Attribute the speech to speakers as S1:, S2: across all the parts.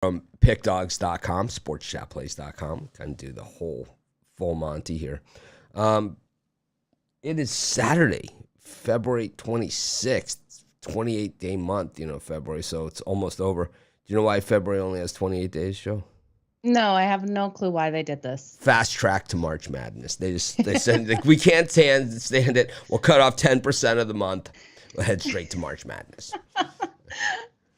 S1: from PickDawgz.com, sportschatplays.com. Kind of do the whole full Monty here. It is Saturday, February 26th, 28-day month, February, so it's almost over. Do you know why February only has 28 days, Joe?
S2: No, I have no clue why they did this.
S1: Fast track to March Madness. They said like, we can't stand it. We'll cut off 10% of the month. We'll head straight to March Madness.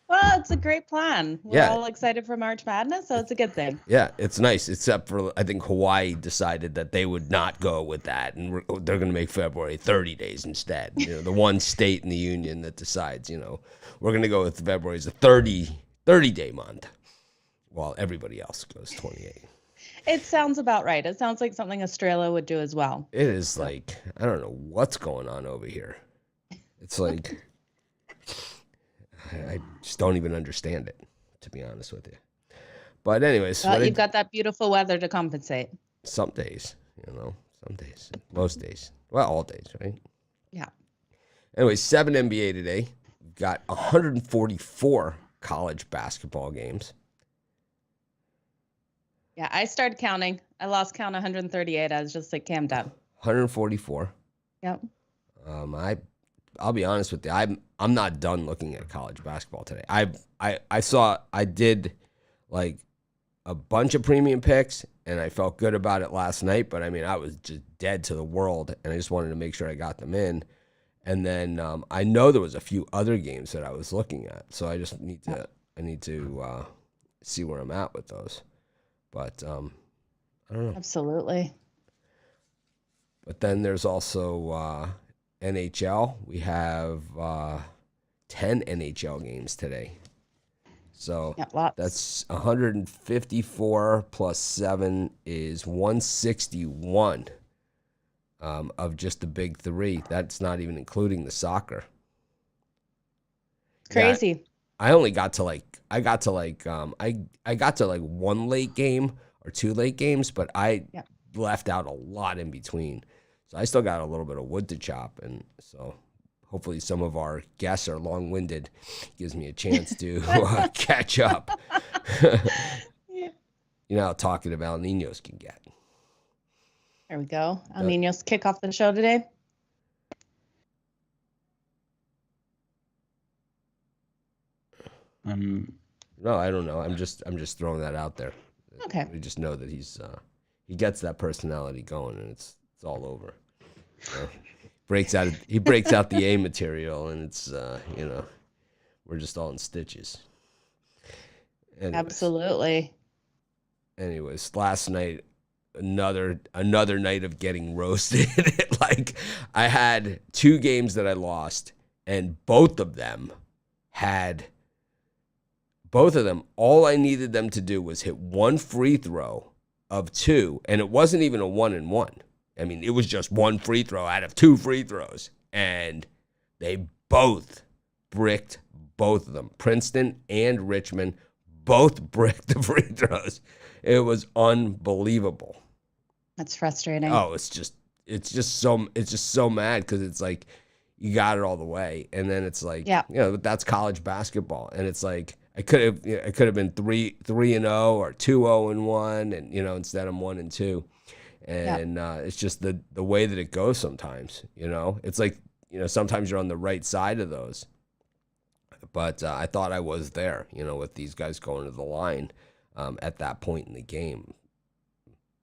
S2: Well, it's a great plan. We're all excited for March Madness, so it's a good thing.
S1: Yeah, it's nice, except for I think Hawaii decided that they would not go with that, and they're going to make February 30 days instead. The one state in the union that decides, we're going to go with February as a 30-day month, while everybody else goes 28.
S2: It sounds about right. It sounds like something Australia would do as well.
S1: It is like, I don't know what's going on over here. It's like... I just don't even understand it, to be honest with you. But anyways.
S2: Well, you've got that beautiful weather to compensate.
S1: Some days, some days. Most days. Well, all days, right?
S2: Yeah.
S1: Anyways, 7 NBA today. We've got 144 college basketball games.
S2: Yeah, I started counting. I lost count 138. I was just like, Cam, done.
S1: 144.
S2: Yep.
S1: I'll be honest with you. I'm not done looking at college basketball today. I did like a bunch of premium picks, and I felt good about it last night. But I mean, I was just dead to the world, and I just wanted to make sure I got them in. And then I know there was a few other games that I was looking at, so I just need to see where I'm at with those. But I don't know.
S2: Absolutely.
S1: But then there's also NHL. We have 10 NHL games today. So that's 154 plus 7 is 161 of just the big three. That's not even including the soccer.
S2: Crazy.
S1: Yeah, I got to one late game or 2 late games, but I left out a lot in between. So I still got a little bit of wood to chop, and so hopefully some of our guests are long-winded. Gives me a chance to catch up. You know how talking about Ninos can get.
S2: There we go. Ninos kick off the show today.
S1: No, I don't know. I'm just throwing that out there.
S2: Okay.
S1: We just know that he gets that personality going, and it's all over. He breaks out the A material, and it's we're just all in stitches.
S2: Absolutely.
S1: Anyways, last night another night of getting roasted. Like, I had 2 games that I lost, and both of them all I needed them to do was hit 1 free throw of 2, and it wasn't even a 1-and-1. I mean, it was just 1 free throw out of 2 free throws, and they both bricked both of them. Princeton and Richmond both bricked the free throws. It was unbelievable.
S2: That's frustrating.
S1: Oh, it's just so mad, because it's like you got it all the way, and then it's like, that's college basketball, and it's like I could have been 3-0 or 2-0-1, and instead I'm 1-2. And it's just the way that it goes sometimes. It's like, sometimes you're on the right side of those. But I thought I was there, with these guys going to the line at that point in the game.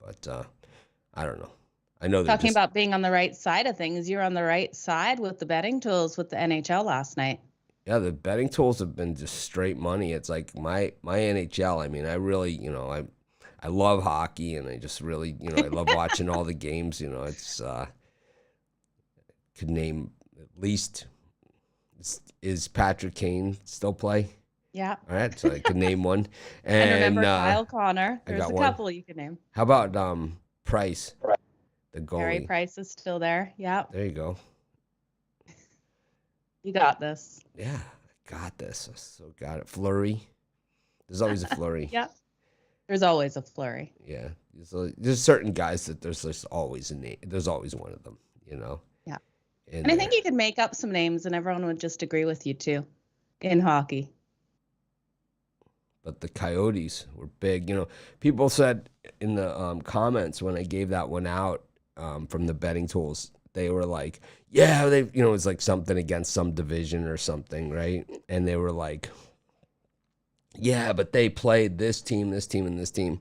S1: But I don't know. I know they're
S2: talking about being on the right side of things. You're on the right side with the betting tools with the NHL last night.
S1: Yeah, the betting tools have been just straight money. It's like my NHL. I mean, I really, I love hockey, and I just really, I love watching all the games. It's could name at least. Is Patrick Kane still play?
S2: Yeah.
S1: All right, so I could name one.
S2: And remember Kyle Connor. There's a couple you can name.
S1: How about Price, the goalie?
S2: Harry Price is still there. Yeah.
S1: There you go.
S2: You got this.
S1: Yeah, I got this. I so got it. Flurry. There's always a flurry.
S2: Yeah. There's always a flurry.
S1: Yeah. There's certain guys that there's just always a name. There's always one of them,
S2: Yeah. And I think you could make up some names and everyone would just agree with you too in hockey.
S1: but the Coyotes were big. You know, people said in the comments when I gave that one out from the betting tools, they were like, yeah, they, you know, it was like something against some division or something, right? And they were like, yeah, but they played this team, and this team.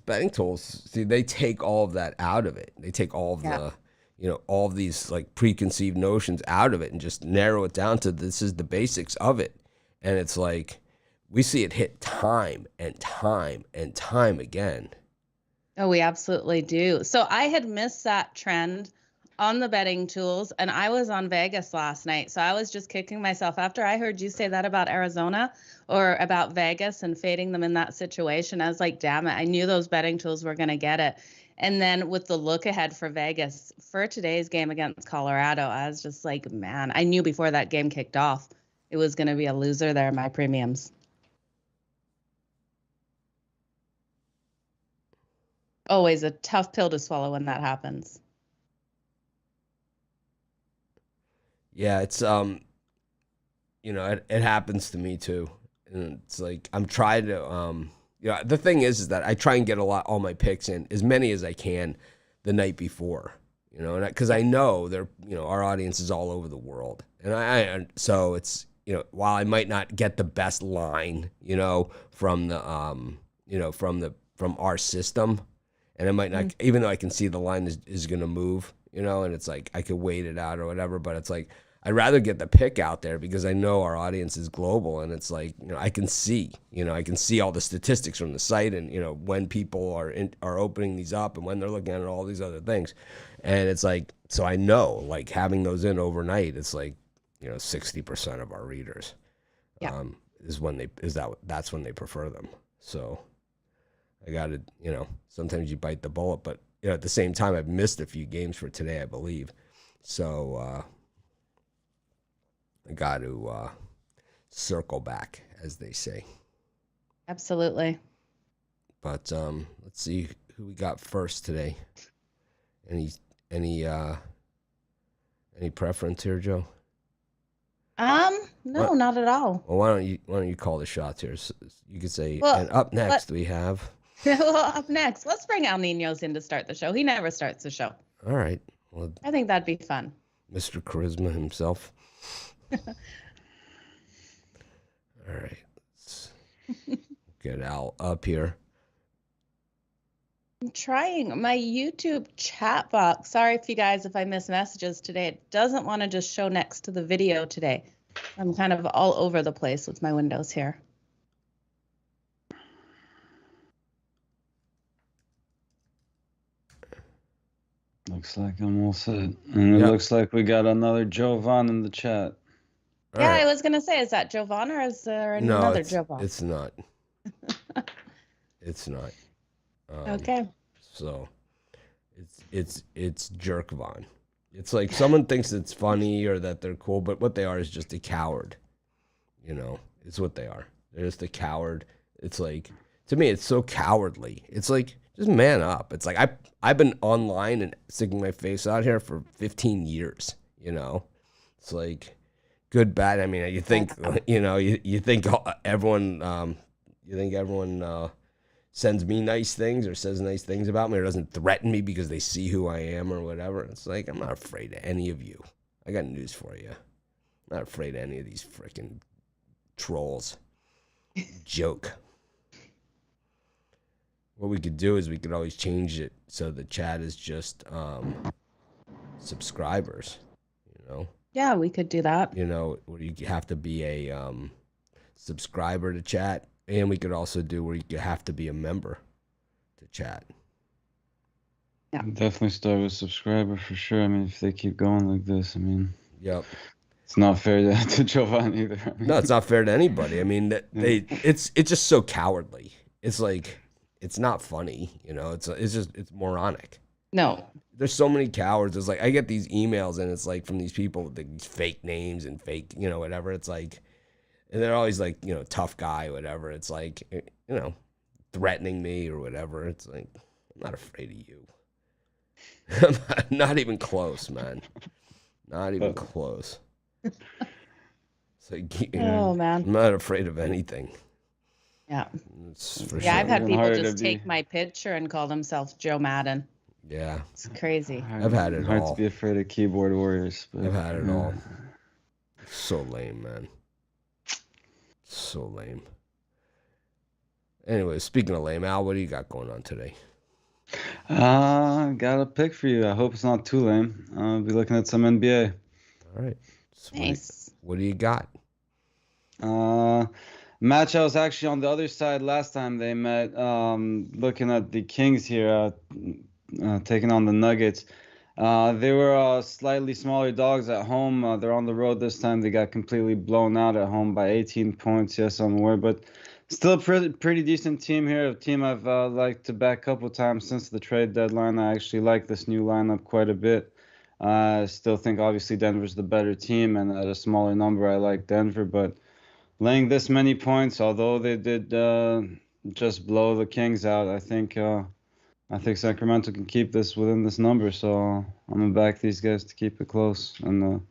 S1: Betting tools, see, they take all of that out of it. They take all of the, you know, all of these like preconceived notions out of it and just narrow it down to this is the basics of it. And it's like, we see it hit time and time and time again.
S2: Oh, we absolutely do. So I had missed that trend on the betting tools, and I was on Vegas last night. So I was just kicking myself after I heard you say that about Arizona or about Vegas and fading them in that situation. I was like, damn it, I knew those betting tools were going to get it. And then with the look ahead for Vegas for today's game against Colorado, I was just like, man, I knew before that game kicked off, it was going to be a loser there, my premiums. Always a tough pill to swallow when that happens.
S1: Yeah, it's you know, it happens to me too. And it's like I'm trying to you know, the thing is that I try and get all my picks in, as many as I can the night before, you know, because I know they're, you know, our audience is all over the world. And so it's, you know, while I might not get the best line, you know, from the you know, from our system, and I might not, even though I can see the line is going to move, you know, and it's like I could wait it out or whatever, but it's like I'd rather get the pick out there because I know our audience is global, and it's like, you know, I can see all the statistics from the site, and, you know, when people are opening these up and when they're looking at all these other things, and it's like, so I know, like, having those in overnight, it's like, you know, 60% of our readers, that's when they prefer them. So I got to, you know, sometimes you bite the bullet, but, you know, at the same time, I've missed a few games for today, I believe. So I got to circle back, as they say.
S2: Absolutely.
S1: But let's see who we got first today. Any preference here, Joe?
S2: No, not at all.
S1: Well, why don't you call the shots here? So you could say, and up next we have.
S2: Well, up next, let's bring Al Ninos in to start the show. He never starts the show.
S1: All right. Well,
S2: I think that'd be fun.
S1: Mr. Charisma himself. All right. Let's get Al up here.
S2: I'm trying my YouTube chat box. Sorry if I miss messages today. It doesn't want to just show next to the video today. I'm kind of all over the place with my windows here.
S3: Looks like I'm all set. And it looks like we got another Jovon in the chat.
S2: All right. I was going to say, is that Jovon or is there another Jovon?
S1: It's not. It's not.
S2: Okay.
S1: So it's Jerkvon. It's like someone thinks it's funny or that they're cool, but what they are is just a coward. You know, it's what they are. They're just a coward. It's like, to me, it's so cowardly. It's like, just man up. It's like I've been online and sticking my face out here for 15 years. You know, it's like good, bad. I mean, you think, you know, you think everyone sends me nice things or says nice things about me or doesn't threaten me because they see who I am or whatever. It's like, I'm not afraid of any of you. I got news for you. I'm not afraid of any of these freaking trolls. Joke. What we could do is we could always change it so the chat is just subscribers, you know?
S2: Yeah, we could do that.
S1: You know, where you have to be a subscriber to chat. And we could also do where you have to be a member to chat.
S3: Yeah. Definitely start with subscriber for sure. I mean, if they keep going like this, I mean,
S1: yep.
S3: It's not fair to Jovon either. I mean,
S1: no, it's not fair to anybody. I mean, it's just so cowardly. It's like, it's not funny, you know. It's moronic.
S2: No.
S1: There's so many cowards. It's like I get these emails and it's like from these people with these fake names and fake, you know, whatever. It's like, and they're always like, you know, tough guy, or whatever. It's like, you know, threatening me or whatever. It's like, I'm not afraid of you. I'm not even close, man. Not even close. It's like,
S2: oh, man.
S1: I'm not afraid of anything.
S2: Yeah.
S1: It's for
S2: Yeah,
S1: sure.
S2: I've had
S3: Even
S2: people
S3: harder
S2: just
S3: to
S2: take
S3: be-
S2: my picture and call themselves Joe Madden.
S1: Yeah.
S2: It's crazy.
S1: I've had it
S3: hard
S1: all.
S3: to be afraid of keyboard warriors. But,
S1: I've had it all. So lame, man. So lame. Anyway, speaking of lame, Al, what do you got going on today?
S3: Got a pick for you. I hope it's not too lame. I'll be looking at some NBA.
S1: All right.
S2: Nice.
S1: What do you got?
S3: Match I was actually on the other side last time they met. Looking at the Kings here, taking on the Nuggets. They were slightly smaller dogs at home. They're on the road this time. They got completely blown out at home by 18 points. Yes, I'm aware, but still a pretty decent team here. A team I've liked to back a couple times since the trade deadline. I actually like this new lineup quite a bit. I still think obviously Denver's the better team, and at a smaller number, I like Denver. But laying this many points, although they did just blow the Kings out, I think Sacramento can keep this within this number. So I'm gonna back these guys to keep it close. And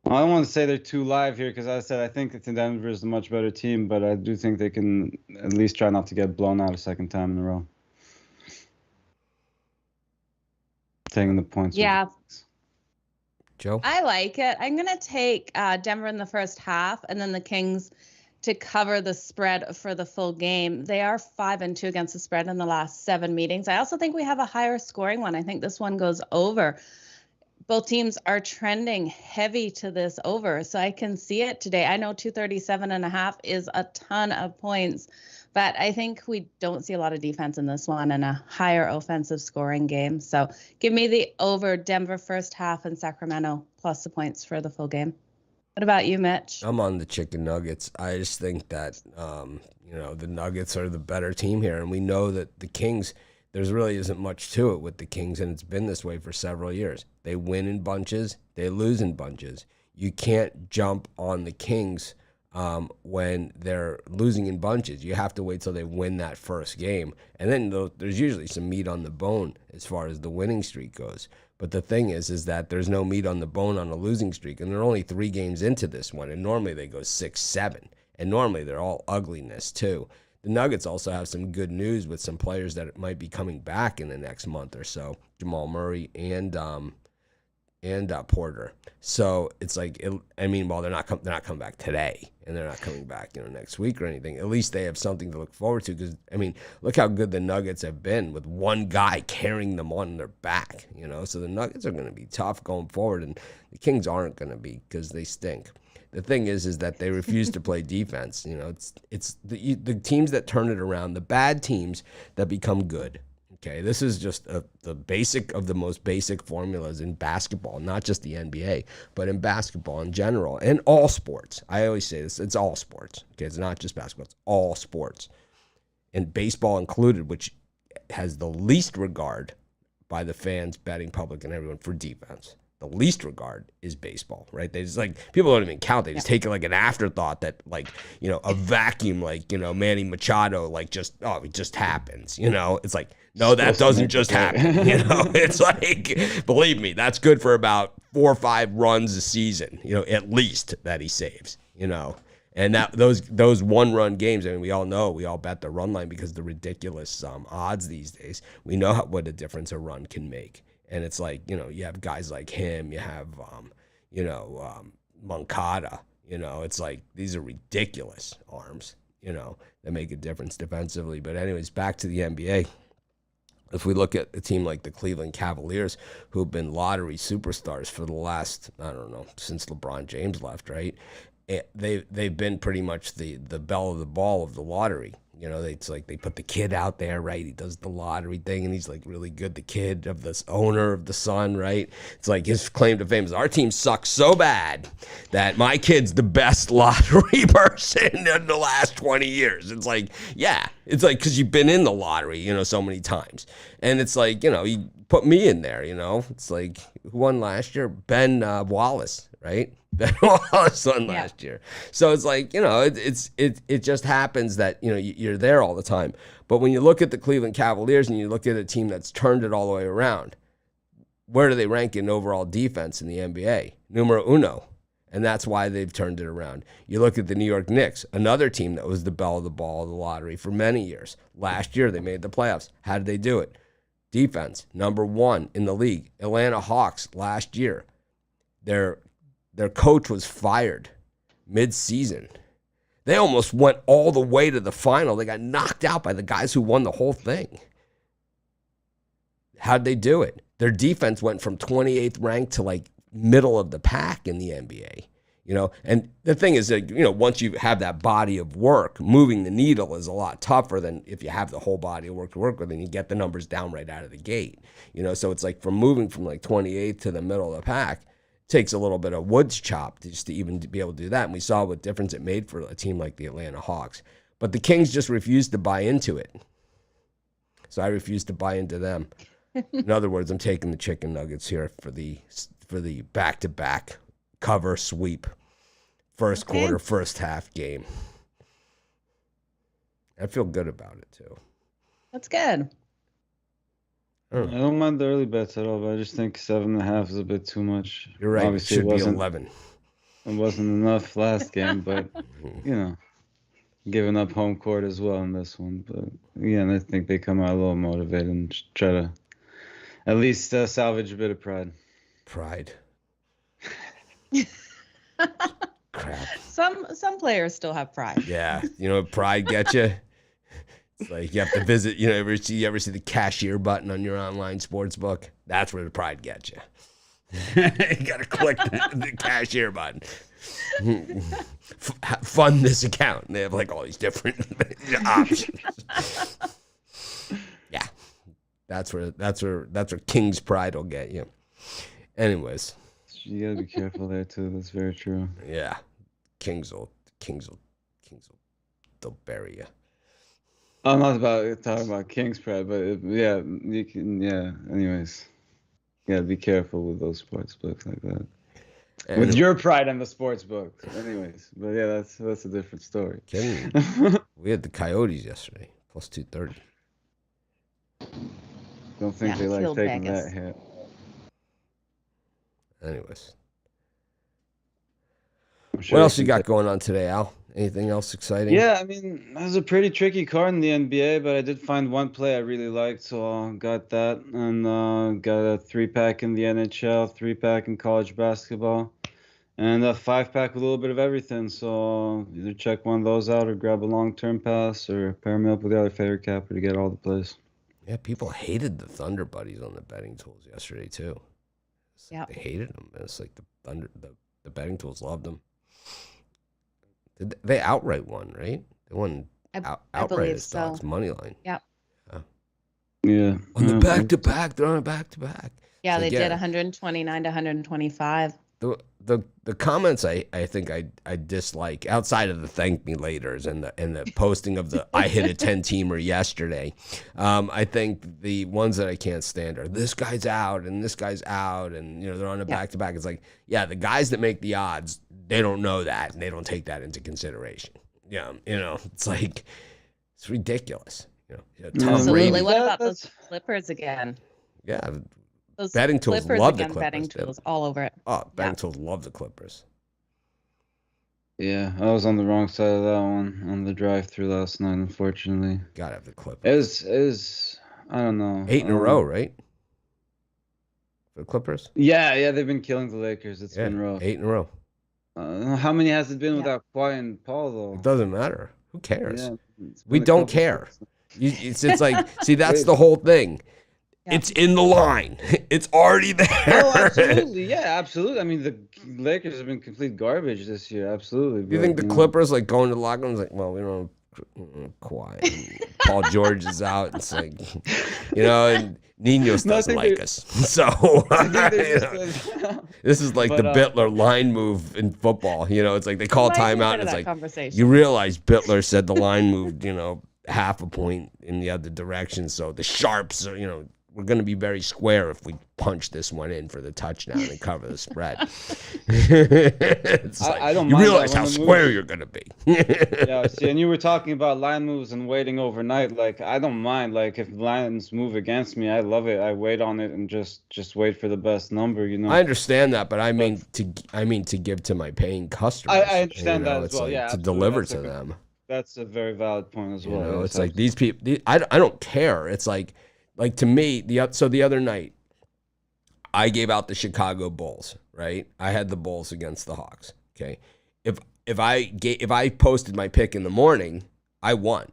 S3: I don't want to say they're too live here because I said I think that Denver is the much better team, but I do think they can at least try not to get blown out a second time in a row. Taking the points.
S2: Yeah.
S1: Joe?
S2: I like it. I'm going to take Denver in the first half and then the Kings to cover the spread for the full game. They are 5-2 against the spread in the last 7 meetings. I also think we have a higher scoring one. I think this one goes over. Both teams are trending heavy to this over, so I can see it today. I know 237.5 is a ton of points, but I think we don't see a lot of defense in this one and a higher offensive scoring game. So give me the over Denver first half and Sacramento plus the points for the full game. What about you, Mitch?
S1: I'm on the Chicken Nuggets. I just think that, the Nuggets are the better team here, and we know that the Kings, there's really isn't much to it with the Kings, and it's been this way for several years. They win in bunches, they lose in bunches. You can't jump on the Kings when they're losing in bunches. You have to wait till they win that first game, and then there's usually some meat on the bone as far as the winning streak goes. But the thing is that there's no meat on the bone on a losing streak, and they're only 3 games into this one, and normally they go 6-7, and normally they're all ugliness too. The Nuggets also have some good news with some players that might be coming back in the next month or so, Jamal Murray and Porter. So it's like, while they're not coming back today, and they're not coming back, next week or anything. At least they have something to look forward to. Because look how good the Nuggets have been with one guy carrying them on their back. So the Nuggets are going to be tough going forward, and the Kings aren't going to be because they stink. The thing is that they refuse to play defense. It's the teams that turn it around, the bad teams that become good. Okay, this is just the basic of the most basic formulas in basketball, not just the NBA, but in basketball in general, and all sports. I always say this, it's all sports. Okay, it's not just basketball, it's all sports. And baseball included, which has the least regard by the fans, betting public, and everyone for defense. The least regard is baseball, right? They just people don't even count. They just take it like an afterthought that a vacuum Manny Machado it just happens, It's like, no, that doesn't just happen, It's like, believe me, that's good for about 4 or 5 runs a season, at least that he saves, And that those 1-run games, we all know, we all bet the run line because of the ridiculous odds these days. We know what a difference a run can make. And it's like, you have guys like him, you have, Moncada, it's like, these are ridiculous arms, that make a difference defensively. But anyways, back to the NBA. If we look at a team like the Cleveland Cavaliers, who have been lottery superstars for the last, I don't know, since LeBron James left, right? They've been pretty much the belle of the ball of the lottery. It's like they put the kid out there, right? He does the lottery thing, and he's like really good. The kid of this owner of the Sun, right? It's like his claim to fame is our team sucks so bad that my kid's the best lottery person in the last 20 years. It's like, yeah, it's like because you've been in the lottery, so many times, and it's like you put me in there, It's like who won last year? Ben Wallace, right? Ben Wallace won last year. So it's like, it just happens that, you're there all the time. But when you look at the Cleveland Cavaliers and you look at a team that's turned it all the way around, where do they rank in overall defense in the NBA? Numero uno. And that's why they've turned it around. You look at the New York Knicks, another team that was the belle of the ball of the lottery for many years. Last year, they made the playoffs. How did they do it? Defense, number 1 in the league. Atlanta Hawks last year, their coach was fired mid-season. They almost went all the way to the final. They got knocked out by the guys who won the whole thing. How'd they do it? Their defense went from 28th ranked to like middle of the pack in the NBA. And the thing is that, once you have that body of work, moving the needle is a lot tougher than if you have the whole body of work to work with and you get the numbers down right out of the gate. So it's like moving from like 28th to the middle of the pack takes a little bit of wood's chop just to even be able to do that. And we saw what difference it made for a team like the Atlanta Hawks. But the Kings just refused to buy into it. So I refuse to buy into them. In other words, I'm taking the chicken nuggets here for the back-to-back cover sweep. First quarter, first half game. I feel good about it, too.
S2: That's good.
S3: I don't mind the early bets at all, but I just think 7.5 is a bit too much.
S1: You're right. Obviously, it should be 11.
S3: It wasn't enough last game, but, giving up home court as well in this one. But, again, I think they come out a little motivated and try to at least salvage a bit of pride.
S1: Pride. Crap.
S2: Some players still have pride.
S1: Yeah, pride gets you. It's like you have to visit. You ever see the cashier button on your online sports book? That's where the pride gets you. You gotta click the cashier button. Fund this account. And they have like all these different options. Yeah, that's where King's pride will get you. Anyways.
S3: You gotta be careful there too. That's very true.
S1: Yeah, Kings will they'll bury you.
S3: I'm not talking about King's pride, but you can. Yeah. Anyways, be careful with those sports books like that. And with your pride in the sports books. Anyways, but yeah, that's a different story.
S1: We had the Coyotes yesterday, plus 230.
S3: Don't think they like taking that hit.
S1: Anyways. What else you got going on today, Al? Anything else exciting?
S3: Yeah, I mean, it was a pretty tricky card in the NBA, but I did find one play I really liked, so got that. And got a 3-pack in the NHL, 3-pack in college basketball, and a 5-pack with a little bit of everything. So either check one of those out or grab a long-term pass or pair me up with the other favorite capper to get all the plays.
S1: Yeah, people hated the Thunder buddies on the betting tools yesterday, too.
S2: Yeah,
S1: they hated them. It's like the betting tools loved them. They outright won, right? They won outright as dogs, money line.
S2: Yeah.
S3: Yeah.
S1: On the back-to-back, they're on a back-to-back.
S2: Yeah, so they did 129 to 125.
S1: The comments I think I dislike outside of the thank me laters and the posting of the I hit a 10-teamer yesterday. I think the ones that I can't stand are this guy's out and this guy's out and they're on a back-to-back. It's like, yeah, the guys that make the odds, they don't know that and they don't take that into consideration. Yeah, it's like it's ridiculous.
S2: Absolutely. What about those Clippers again?
S1: Yeah.
S2: Those
S1: betting tools
S2: Clippers
S1: love the
S2: again,
S1: Clippers.
S2: Betting tools all over it.
S1: Oh, betting tools love the Clippers.
S3: Yeah, I was on the wrong side of that one on the drive-through last night, unfortunately.
S1: Gotta have the Clippers.
S3: It was I don't know.
S1: 8 in a row, right? For the Clippers?
S3: Yeah, they've been killing the Lakers. It's been rough.
S1: 8 in a row.
S3: How many has it been without Kawhi and Paul, though?
S1: It doesn't matter. Who cares?
S3: Yeah,
S1: we don't care. It's like, see, that's the whole thing. Yeah. It's in the line. It's already there.
S3: Oh, absolutely. Yeah, absolutely. I mean, the Lakers have been complete garbage this year. Absolutely.
S1: Do you think the Clippers, like, going to the locker room is like, well, we don't have Kawhi. Paul George is out. It's like, and Ninos doesn't like us. So, this is like the Bittler line move in football. It's like they call timeout and it's like, you realize Bittler said the line moved, half a point in the other direction. So the Sharps are, gonna be very square if we punch this one in for the touchdown and cover the spread. It's like,
S3: I don't
S1: you
S3: mind
S1: realize
S3: that
S1: how
S3: when the
S1: square
S3: moves,
S1: you're gonna be.
S3: yeah, see, and you were talking about line moves and waiting overnight. Like, I don't mind. Like, if lines move against me, I love it. I wait on it and just wait for the best number, you know.
S1: I understand that, but I
S3: But
S1: mean to give to my paying customers.
S3: I understand that as
S1: it's
S3: well.
S1: like
S3: Yeah,
S1: to
S3: absolutely.
S1: deliver to them.
S3: That's a very valid point as well. Yes,
S1: It's like these people. I don't care. It's like to me the other night, I gave out the Chicago Bulls. Right, I had the Bulls against the Hawks. Okay, if I posted my pick in the morning, I won,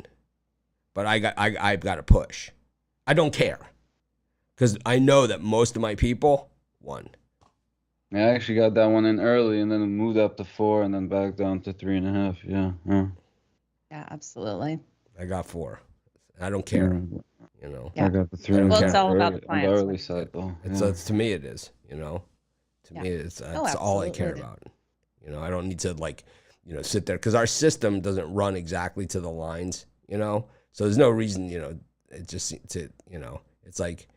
S1: but I've got to push. I don't care because I know that most of my people won.
S3: Yeah, I actually got that one in early, and then it moved up to 4, and then back down to 3.5. Yeah, yeah.
S2: Yeah, absolutely.
S1: I got 4. I don't care.
S2: Yeah.
S3: I got the 3.
S2: Well, it's all about the
S3: on the
S2: clients.
S3: early side, though.
S1: It's to me it is. To me it's all I care
S2: absolutely.
S1: about. I don't need to sit there because our system doesn't run exactly to the lines. So there's no reason. It just it's like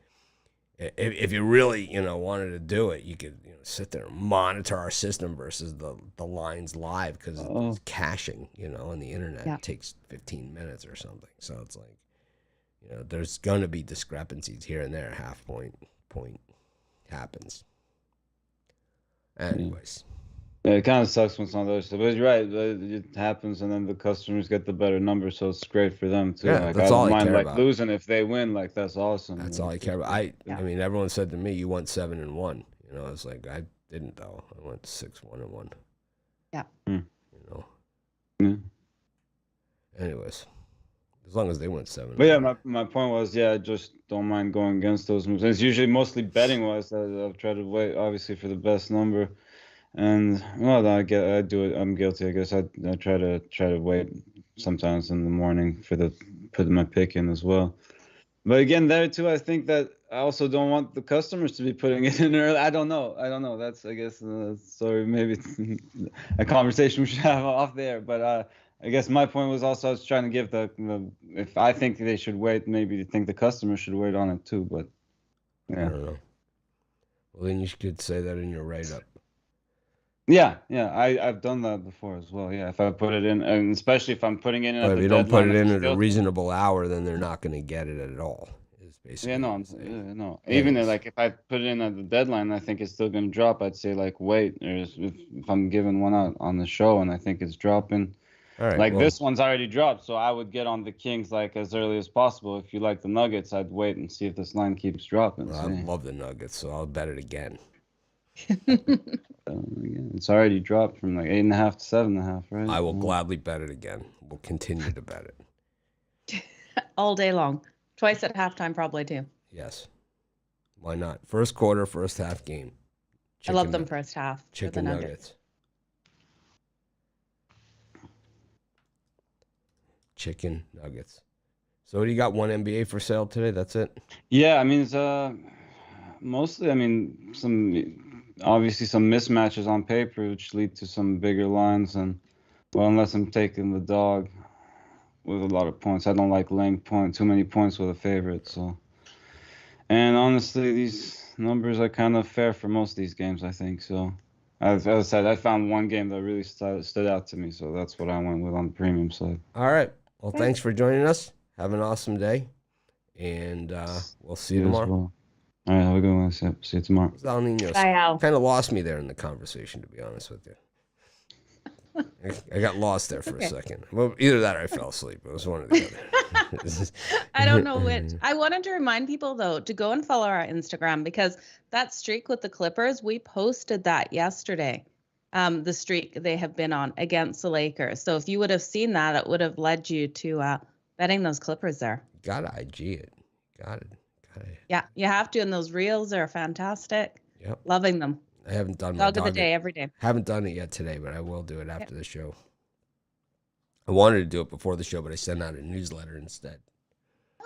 S1: if you really wanted to do it, you could sit there and monitor our system versus the lines live because it's caching. On the internet it takes 15 minutes or something. So it's like there's gonna be discrepancies here and there. Half point happens. Anyways.
S3: Yeah, it kind of sucks when some of those stuff. But you're right. It happens, and then the customers get the better number, so it's great for them too.
S1: Yeah,
S3: like,
S1: that's
S3: I
S1: all
S3: don't
S1: I
S3: mind
S1: care about.
S3: losing if they win. Like, that's awesome.
S1: That's all I care about. I mean, everyone said to me, "You went 7-1." I was like, I didn't though. I went 6-1-1.
S2: Yeah.
S3: Yeah.
S1: Anyways, as long as they went 7.
S3: But yeah, my point was, I just don't mind going against those moves. And it's usually mostly betting wise that I've tried to wait, obviously, for the best number. And well, I do it. I'm guilty, I guess. I try to wait sometimes in the morning for put my pick in as well. But again, there too, I think that I also don't want the customers to be putting it in early. I don't know. That's, I guess, sorry, maybe a conversation we should have off there. But I guess my point was also I was trying to give if I think they should wait, maybe you think the customer should wait on it too. But
S1: I don't know. Well, then you could say that in your write-up.
S3: Yeah, I've done that before as well. Yeah, if I put it in, and especially if I'm putting it in
S1: But
S3: at
S1: if
S3: the
S1: you don't put it in at a
S3: still,
S1: reasonable hour, then they're not going to get it at all. Is basically.
S3: yeah, no,
S1: what I'm saying.
S3: no. Even like if I put it in at the deadline, I think it's still gonna drop. I'd say like wait, or if I'm giving one out on the show and I think it's dropping,
S1: All right,
S3: like
S1: well,
S3: this one's already dropped, so I would get on the Kings like as early as possible. If you like the Nuggets, I'd wait and see if this line keeps dropping.
S1: well, I love the Nuggets, so I'll bet it again.
S3: It's already dropped from like 8.5 to 7.5, right?
S1: I will gladly bet it again. We'll continue to bet it.
S2: All day long. Twice at halftime, probably too.
S1: Yes. Why not? First quarter, first half game.
S2: I love them first half.
S1: Chicken
S2: the
S1: nuggets. Chicken nuggets. So you got one NBA for sale today? That's it?
S3: Yeah, I mean, it's mostly, I mean, obviously some mismatches on paper, which lead to some bigger lines. And, well, unless I'm taking the dog with a lot of points. I don't like laying too many points with a favorite. So, and honestly, these numbers are kind of fair for most of these games, I think. So, as I said, I found one game that really stood out to me. So that's what I went with on the premium side.
S1: All right. Well, thanks for joining us. Have an awesome day. And we'll see you tomorrow.
S3: Well. All right, have a good one. See you tomorrow.
S1: Ninos kind of lost me there in the conversation, to be honest with you. I got lost there for a second. Well, either that or I fell asleep. It was one or the other.
S2: I don't know which. I wanted to remind people, though, to go and follow our Instagram because that streak with the Clippers, we posted that yesterday. The streak they have been on against the Lakers. So if you would have seen that, it would have led you to betting those Clippers there.
S1: Got to IG it. Got it.
S2: Yeah, you have to. And those reels are fantastic.
S1: Yep.
S2: Loving them.
S1: I haven't done
S2: Dog of the day every day.
S1: Haven't done it yet today, but I will do it after the show. I wanted to do it before the show, but I sent out a newsletter instead.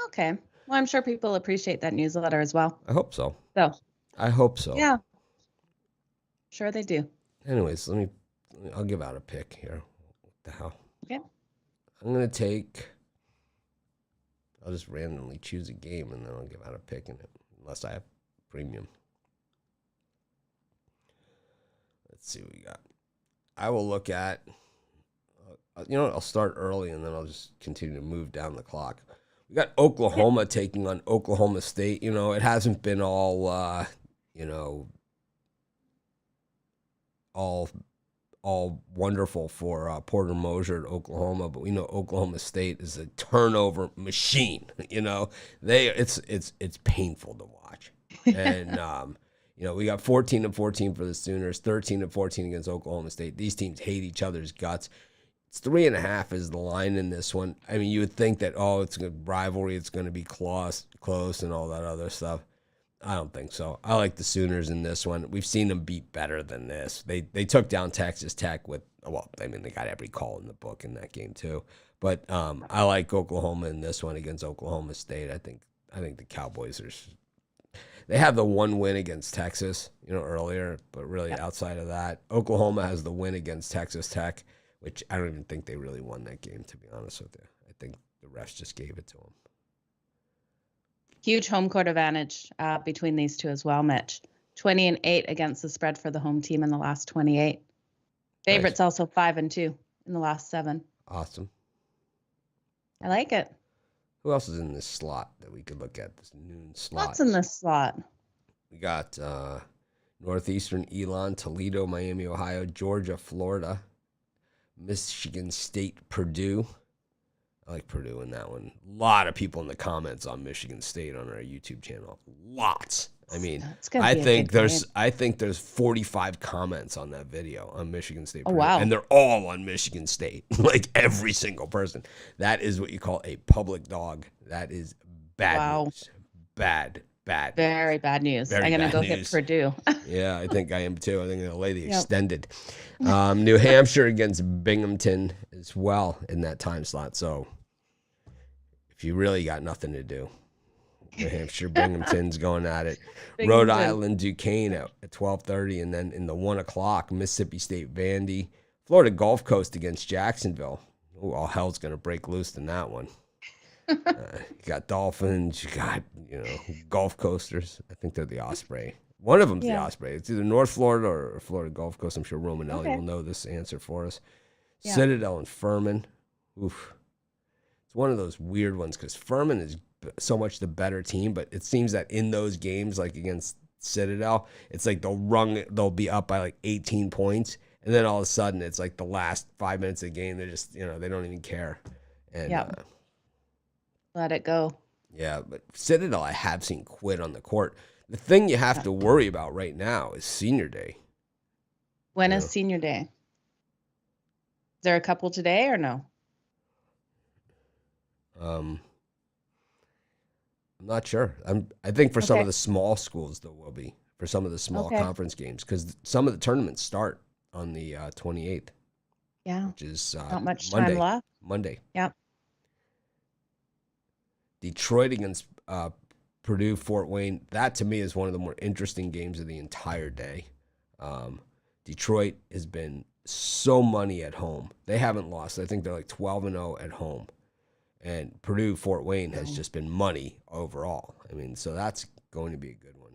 S2: Okay. Well, I'm sure people appreciate that newsletter as well.
S1: I hope so.
S2: I
S1: hope so.
S2: Yeah. Sure they do.
S1: Anyways, I'll give out a pick here. What the hell?
S2: Okay.
S1: I'm going to take I'll just randomly choose a game, and then I'll give out a pick in it, unless I have premium. Let's see what we got. I will look at, I'll start early, and then I'll just continue to move down the clock. We got Oklahoma taking on Oklahoma State. It hasn't been all, all wonderful for Porter Moser at Oklahoma, but we know Oklahoma State is a turnover machine. It's painful to watch. And we got 14-14 for the Sooners, 13-14 against Oklahoma State. These teams hate each other's guts. It's 3.5 is the line in this one. I mean, you would think that it's a rivalry, it's going to be close, and all that other stuff. I don't think so. I like the Sooners in this one. We've seen them beat better than this. They took down Texas Tech they got every call in the book in that game too. But I like Oklahoma in this one against Oklahoma State. I think the Cowboys they have the one win against Texas, earlier, but really outside of that, Oklahoma has the win against Texas Tech, which I don't even think they really won that game, to be honest with you. I think the refs just gave it to them.
S2: Huge home court advantage between these two as well, Mitch. 20-8 against the spread for the home team in the last 28. Favorites nice. Also 5-2 in the last 7.
S1: Awesome.
S2: I like it.
S1: Who else is in this slot that we could look at, this noon slot?
S2: What's in this slot?
S1: We got Northeastern, Elon, Toledo, Miami, Ohio, Georgia, Florida, Michigan State, Purdue. I like Purdue in that one. A lot of people in the comments on Michigan State on our YouTube channel. Lots. I mean, I think there's 45 comments on that video on Michigan State.
S2: Purdue, wow.
S1: And they're all on Michigan State. Like every single person. That is what you call a public dog. That is bad news. Bad.
S2: Very bad news. I'm going to go hit Purdue.
S1: Yeah, I think I am too. I think I'm going to lay the extended. New Hampshire against Binghamton as well in that time slot. So if you really got nothing to do, New Hampshire, Binghamton's going at it. Rhode Island, Duquesne at 12:30. And then in the 1 o'clock, Mississippi State, Vandy. Florida Gulf Coast against Jacksonville. Ooh, all hell's going to break loose in that one. You got Dolphins, you got, Gulf Coasters. I think they're the Osprey. One of them's the Osprey. It's either North Florida or Florida Gulf Coast. I'm sure Romanelli will know this answer for us. Yeah. Citadel and Furman. Oof. It's one of those weird ones because Furman is so much the better team, but it seems that in those games, like against Citadel, it's like they'll be up by like 18 points, and then all of a sudden it's like the last 5 minutes of the game, they're just, they don't even care. And
S2: let it go.
S1: Yeah, but Citadel I have seen quit on the court. The thing you have to worry about right now is Senior Day.
S2: When is Senior Day? Is there a couple today or no?
S1: I'm not sure. I think for some of the small schools there will be, for some of the small conference games, because some of the tournaments start on the 28th.
S2: Yeah.
S1: Which is
S2: not much
S1: Monday.
S2: Time left.
S1: Monday.
S2: Yep.
S1: Detroit against Purdue, Fort Wayne. That to me is one of the more interesting games of the entire day. Detroit has been so money at home. They haven't lost. I think they're like 12-0 at home. And Purdue, Fort Wayne has just been money overall. I mean, so that's going to be a good one.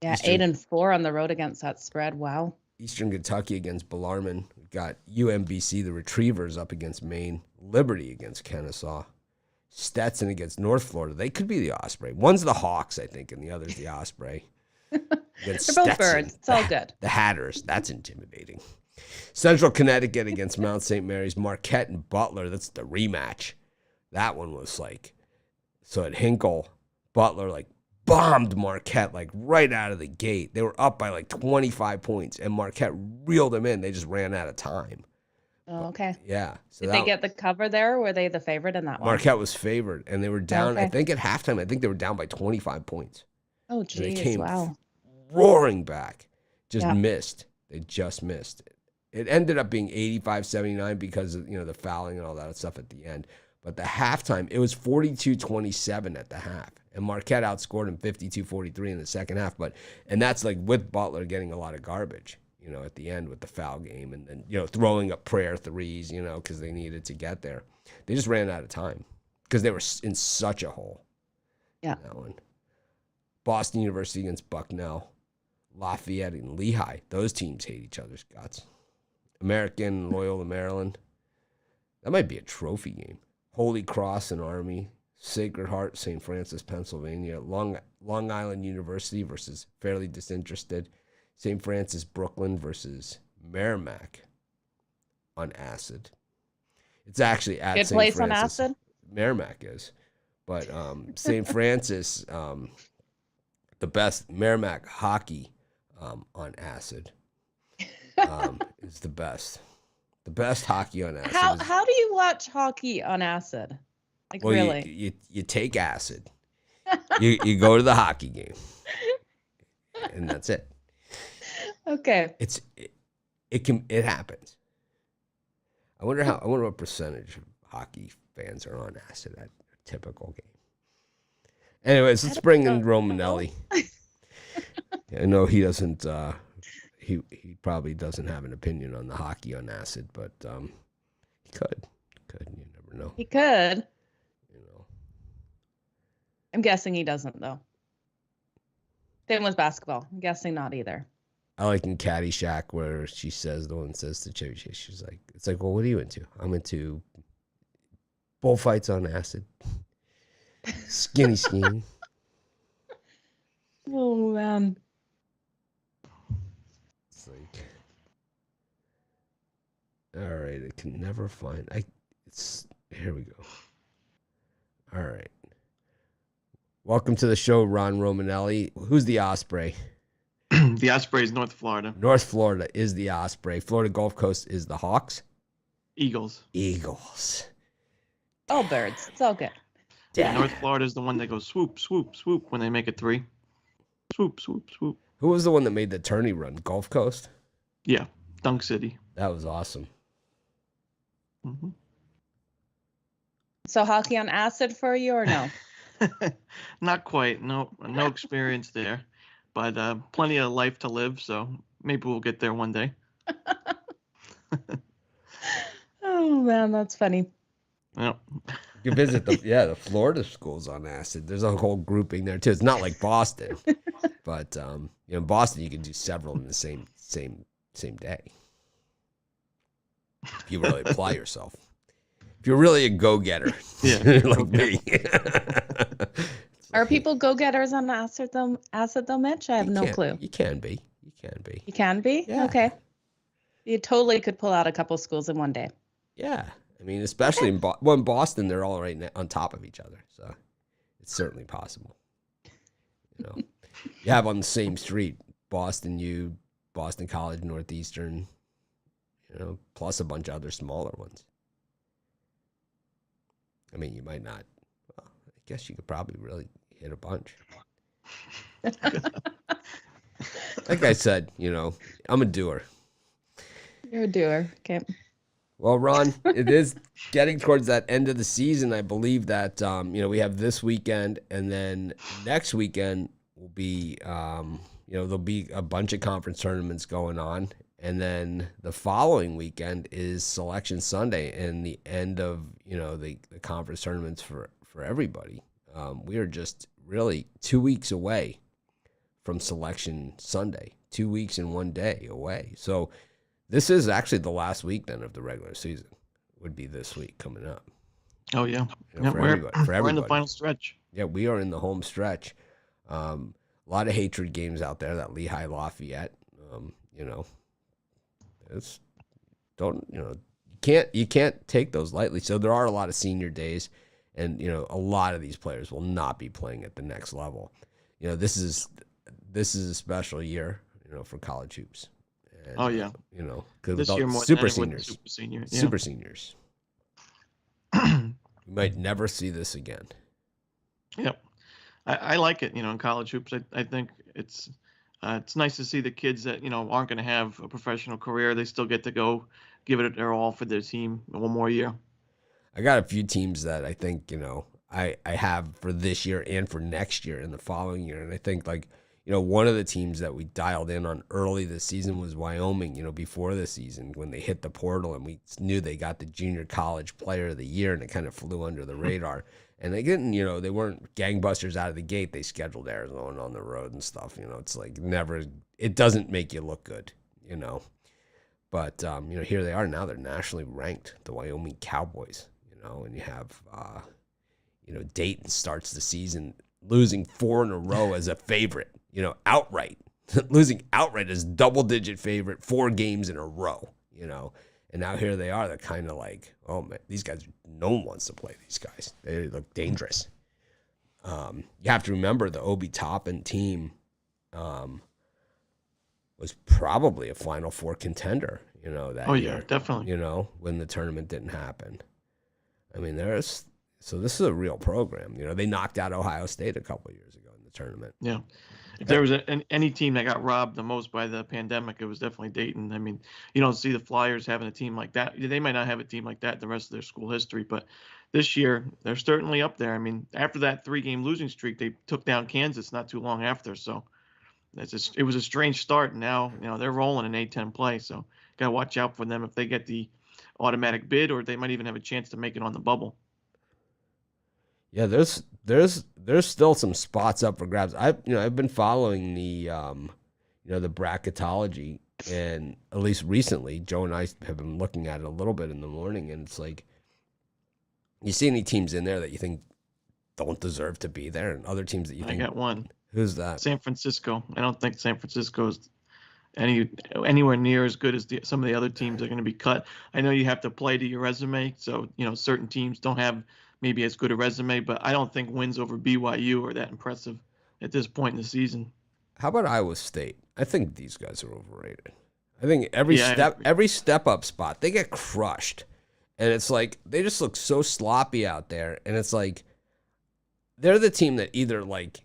S2: Yeah, 8-4 on the road against that spread. Wow.
S1: Eastern Kentucky against Bellarmine. We've got UMBC, the Retrievers, up against Maine. Liberty against Kennesaw. Stetson against North Florida. They could be the Osprey. One's the Hawks, I think, and the other's the Osprey.
S2: They're both birds. It's all good.
S1: The Hatters. That's intimidating. Central Connecticut against Mount St. Mary's. Marquette and Butler. That's the rematch. That one was like, so at Hinkle, Butler bombed Marquette right out of the gate. They were up by 25 points, and Marquette reeled them in. They just ran out of time.
S2: Oh, okay.
S1: Yeah. So
S2: did they get the cover there, or were they the favorite in that one?
S1: Marquette was favored, and they were down, I think at halftime, they were down by 25 points.
S2: Oh, geez,
S1: they came
S2: wow.
S1: roaring back. Missed. They just missed. It ended up being 85-79 because of, the fouling and all that stuff at the end. But the halftime, it was 42-27 at the half. And Marquette outscored them 52-43 in the second half. And that's with Butler getting a lot of garbage, at the end with the foul game and then, throwing up prayer threes, because they needed to get there. They just ran out of time. because they were in such a hole.
S2: Yeah.
S1: That one. Boston University against Bucknell. Lafayette and Lehigh. Those teams hate each other's guts. American, Loyola, Maryland. That might be a trophy game. Holy Cross and Army. Sacred Heart, St. Francis, Pennsylvania. Long Island University versus Fairly Disinterested. St. Francis, Brooklyn versus Merrimack on acid. It's actually at
S2: Good
S1: St.
S2: place
S1: Francis.
S2: on acid?
S1: Merrimack is. But St. Francis, the best Merrimack hockey on acid is the best. The best hockey on acid.
S2: How do you watch hockey on acid? Like,
S1: well,
S2: really?
S1: You take acid. you go to the hockey game. And that's it.
S2: Okay.
S1: It happens. I wonder what percentage of hockey fans are on acid at a typical game. Anyways, let's bring in Romanelli. I know he doesn't. He probably doesn't have an opinion on the hockey on acid, but he could. You never know.
S2: He could.
S1: You know.
S2: I'm guessing he doesn't, though. Same with basketball. I'm guessing not either.
S1: I like in Caddyshack where the one says to Chevy Chase, she's like, it's like, well, what are you into? I'm into bullfights on acid. Skinny skiing.
S2: Oh, man.
S1: It's like, all right, I can never find. Here we go. All right. Welcome to the show, Ron Romanelli. Who's the Osprey?
S4: The Osprey is North Florida.
S1: North Florida is the Osprey. Florida Gulf Coast is the Hawks.
S4: Eagles.
S2: All birds. It's all good.
S4: Yeah, North Florida is the one that goes swoop, swoop, swoop when they make a three. Swoop, swoop, swoop.
S1: Who was the one that made the tourney run? Gulf Coast?
S4: Yeah, Dunk City.
S1: That was awesome.
S4: Mm-hmm.
S2: So hockey on acid for you or no?
S4: Not quite. No experience there. But plenty of life to live, so maybe we'll get there one day.
S2: Oh, man, that's funny.
S4: Yep.
S1: You visit the Florida schools on acid. There's a whole grouping there too. It's not like Boston, but in Boston you can do several in the same day. If you really apply yourself. If you're really a go-getter, like me.
S2: Are people go-getters on acid though, Mitch? I have no clue.
S1: You can be.
S2: You can be?
S1: Yeah.
S2: Okay. You totally could pull out a couple schools in one day.
S1: Yeah. I mean, especially in Boston, they're all right on top of each other. So it's certainly possible. You have on the same street, Boston U, Boston College, Northeastern, plus a bunch of other smaller ones. I mean, you might not. Well, I guess you could probably really hit a bunch. Like I said, I'm a doer.
S2: You're a doer. Okay.
S1: Well, Ron, it is getting towards that end of the season. I believe that, we have this weekend, and then next weekend will be, there'll be a bunch of conference tournaments going on. And then the following weekend is Selection Sunday and the end of, the conference tournaments for everybody. We are just really 2 weeks away from Selection Sunday, 2 weeks and 1 day away. So this is actually the last week then of the regular season. Would be this week coming up.
S4: Oh yeah,
S1: for everybody.
S4: We're in the final stretch.
S1: Yeah, we are in the home stretch. A lot of hatred games out there. That Lehigh Lafayette. You can't take those lightly. So there are a lot of senior days, and a lot of these players will not be playing at the next level. This is a special year, for college hoops. And,
S4: oh yeah,
S1: because
S4: this year more
S1: super
S4: than
S1: seniors,
S4: super
S1: seniors. We might never see this again.
S4: Yep, I like it. In college hoops, I think it's nice to see the kids that aren't going to have a professional career. They still get to go give it their all for their team one more year.
S1: I got a few teams that I think I have for this year and for next year and the following year, and I think one of the teams that we dialed in on early this season was Wyoming, before the season when they hit the portal, and we knew they got the junior college player of the year, and it kind of flew under the radar. And they didn't, they weren't gangbusters out of the gate. They scheduled Arizona on the road and stuff. It's like it doesn't make you look good, But, here they are now. They're nationally ranked, the Wyoming Cowboys, and you have, Dayton starts the season losing 4 in a row as a favorite, outright. Losing outright as double-digit favorite 4 games in a row, And now here they are. They're kind of like, oh, man, these guys, no one wants to play these guys. They look dangerous. You have to remember the Obi Toppin team was probably a Final Four contender, that year.
S4: Yeah, definitely.
S1: When the tournament didn't happen. I mean, so this is a real program. They knocked out Ohio State a couple of years ago in the tournament.
S4: Yeah. If there was any team that got robbed the most by the pandemic, it was definitely Dayton. I mean, you don't see the Flyers having a team like that. They might not have a team like that the rest of their school history, but this year they're certainly up there. I mean, after that 3-game losing streak, they took down Kansas not too long after. So it was a strange start. And now, they're rolling in A-10 play. So got to watch out for them if they get the automatic bid, or they might even have a chance to make it on the bubble.
S1: Yeah, there's still some spots up for grabs. I've been following the the bracketology, and at least recently, Joe and I have been looking at it a little bit in the morning, and it's like, you see any teams in there that you think don't deserve to be there, and other teams that you think.
S4: I got one.
S1: Who's that?
S4: San Francisco. I don't think San Francisco is anywhere near as good as some of the other teams that are going to be cut. I know you have to play to your resume, so certain teams don't have maybe as good a resume, but I don't think wins over BYU are that impressive at this point in the season.
S1: How about Iowa State? I think these guys are overrated. I think every step up spot, they get crushed. And it's like, they just look so sloppy out there. And it's like, they're the team that either like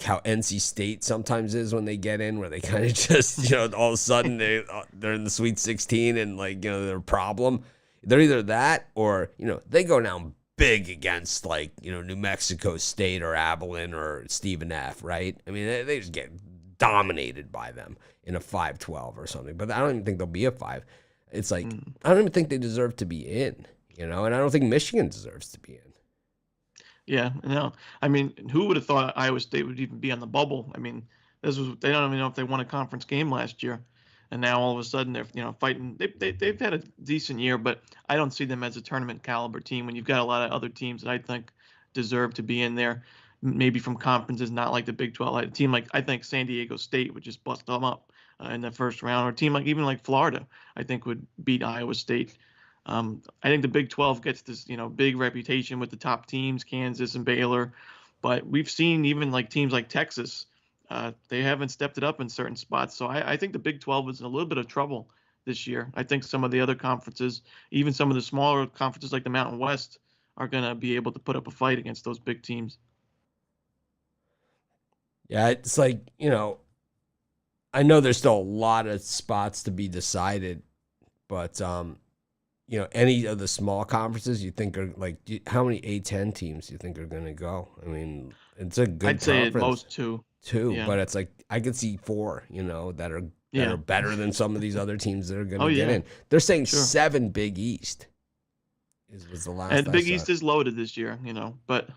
S1: how NC State sometimes is when they get in, where they kind of just, all of a sudden they're in the Sweet 16 and they're a problem. They're either that or, they go down big against New Mexico State or Abilene or Stephen F., right? I mean, they just get dominated by them in a 5-12 or something. But I don't even think they'll be a 5. It's like, I don't even think they deserve to be in, and I don't think Michigan deserves to be in.
S4: Yeah, no. I mean, who would have thought Iowa State would even be on the bubble? I mean, they don't even know if they won a conference game last year. And now all of a sudden they're fighting. They've had a decent year, but I don't see them as a tournament caliber team when you've got a lot of other teams that I think deserve to be in there, maybe from conferences, not like the Big 12. A team like, I think San Diego State would just bust them up in the first round, or a team even like Florida, I think would beat Iowa State. I think the Big 12 gets this big reputation with the top teams, Kansas and Baylor, but we've seen even like teams like Texas. They haven't stepped it up in certain spots. So I think the Big 12 is in a little bit of trouble this year. I think some of the other conferences, even some of the smaller conferences like the Mountain West, are going to be able to put up a fight against those big teams.
S1: Yeah, it's like, I know there's still a lot of spots to be decided, but, any of the small conferences you think are how many A-10 teams do you think are going to go? I mean, it's a good
S4: I'd say
S1: conference.
S4: at most two,
S1: but it's like I could see 4, that are better than some of these other teams that are going to get in. They're saying 7 Big East was the last.
S4: And Big East is loaded this year, but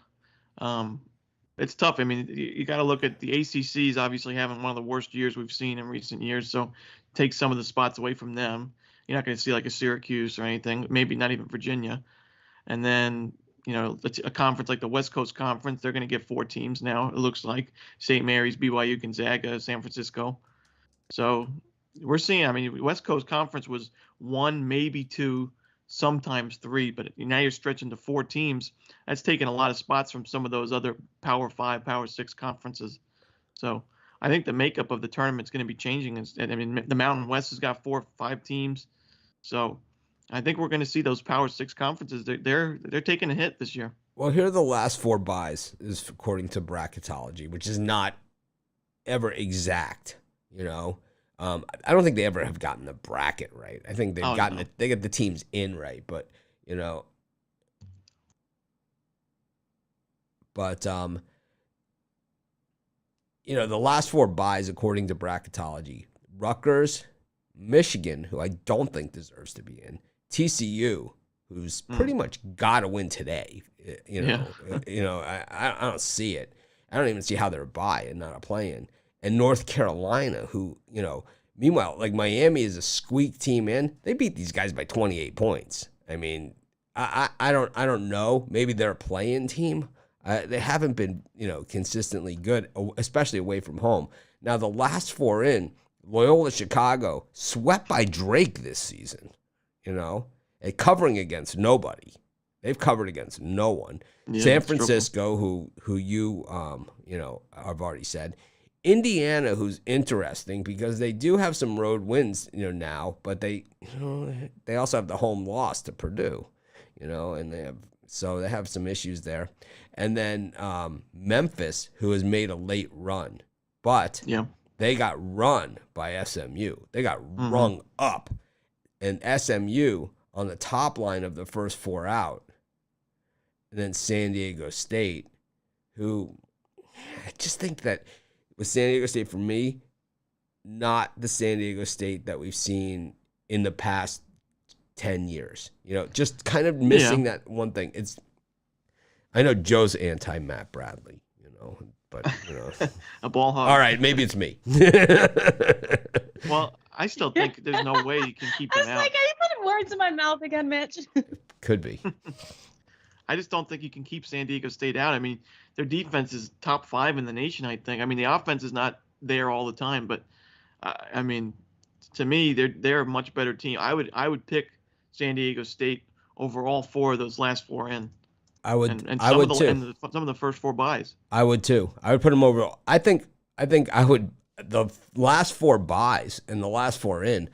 S4: it's tough. I mean, you got to look at the ACCs obviously having one of the worst years we've seen in recent years, so take some of the spots away from them. You're not going to see like a Syracuse or anything, maybe not even Virginia. And then, a conference like the West Coast Conference, they're going to get 4 teams now, it looks like. St. Mary's, BYU, Gonzaga, San Francisco. So we're seeing, West Coast Conference was 1, maybe 2, sometimes 3, but now you're stretching to 4 teams. That's taking a lot of spots from some of those other Power 5, Power 6 conferences. So I think the makeup of the tournament is going to be changing. And the Mountain West has got 4 or 5 teams. So I think we're going to see those Power 6 conferences. They're taking a hit this year.
S1: Well, here are the last 4 buys, is according to bracketology, which is not ever exact. I don't think they ever have gotten the bracket right. I think they've they get the teams in right, but the last 4 buys, according to bracketology, Rutgers, Michigan, who I don't think deserves to be in, TCU, who's pretty much got to win today. I don't see it. I don't even see how they're a buy and not a play-in. And North Carolina, who, meanwhile, like Miami is a squeak team in. They beat these guys by 28 points. I mean, I don't know. Maybe they're a play-in team. They haven't been, consistently good, especially away from home. Now, the last 4 in, Loyola Chicago, swept by Drake this season, and covering against nobody. They've covered against no one. Yeah, San Francisco, who you I've already said. Indiana, who's interesting because they do have some road wins, now, but they also have the home loss to Purdue, and they have some issues there. And then Memphis, who has made a late run, but they got run by SMU. They got rung up, and SMU on the top line of the first 4 out. And then San Diego State, who I just think that with San Diego State, for me, not the San Diego State that we've seen in the past 10 years. Just kind of missing that one thing. I know Joe's anti-Matt Bradley, but,
S4: a ball hog.
S1: All right, maybe it's me.
S4: Well, I still think there's no way you can keep him out.
S2: Are you putting words in my mouth again, Mitch?
S1: Could be.
S4: I just don't think you can keep San Diego State out. I mean, their defense is top 5 in the nation, I think. I mean, the offense is not there all the time, but I mean, to me, they're a much better team. I would pick San Diego State over all 4 of those last 4 in.
S1: I would.
S4: And
S1: I would too.
S4: And some of the first 4 buys.
S1: I would too. I would put them over. I think I would. The last 4 buys and the last 4 in.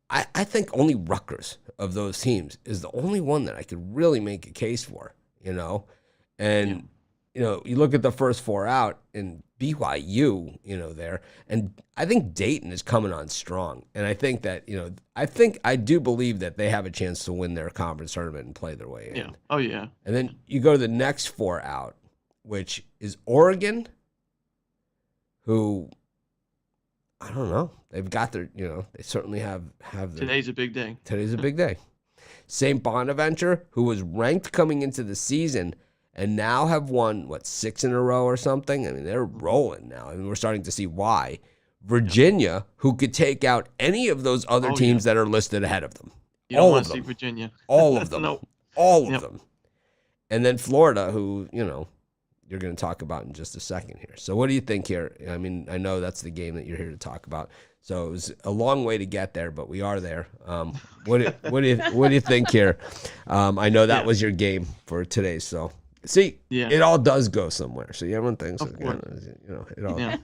S1: I think only Rutgers of those teams is the only one that I could really make a case for, and, you look at the first 4 out and BYU, there, and I think Dayton is coming on strong. And I think that, I do believe that they have a chance to win their conference tournament and play their way in.
S4: Yeah. Oh, yeah.
S1: And then you go to the next 4 out, which is Oregon, who, I don't know. They've got their, they certainly have their.
S4: Today's a big day.
S1: Today's a big day. St. Bonaventure, who was ranked coming into the season and now have won, 6 in a row or something? I mean, they're rolling now, and we're starting to see why. Virginia, who could take out any of those other teams that are listed ahead of them.
S4: You don't want to see Virginia.
S1: All of them.
S4: Nope.
S1: All of them. And then Florida, who, you're going to talk about in just a second here. So what do you think here? I mean, I know that's the game that you're here to talk about. So it was a long way to get there, but we are there. What do you think here? I know that was your game for today. So see, it all does go somewhere. So everyone thinks, it all.
S4: Yeah.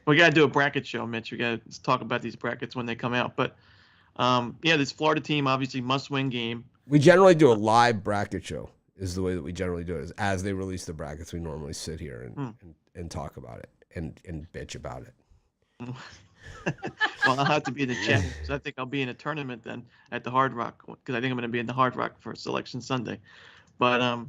S4: We got to do a bracket show, Mitch. We got to talk about these brackets when they come out. But this Florida team obviously must-win game.
S1: We generally do a live bracket show. Is the way that we generally do it. Is as they release the brackets, we normally sit here and talk about it and bitch about it.
S4: Well, I'll have to be in the chat. So I think I'll be in a tournament then at the Hard Rock, because I think I'm going to be in the Hard Rock for Selection Sunday. But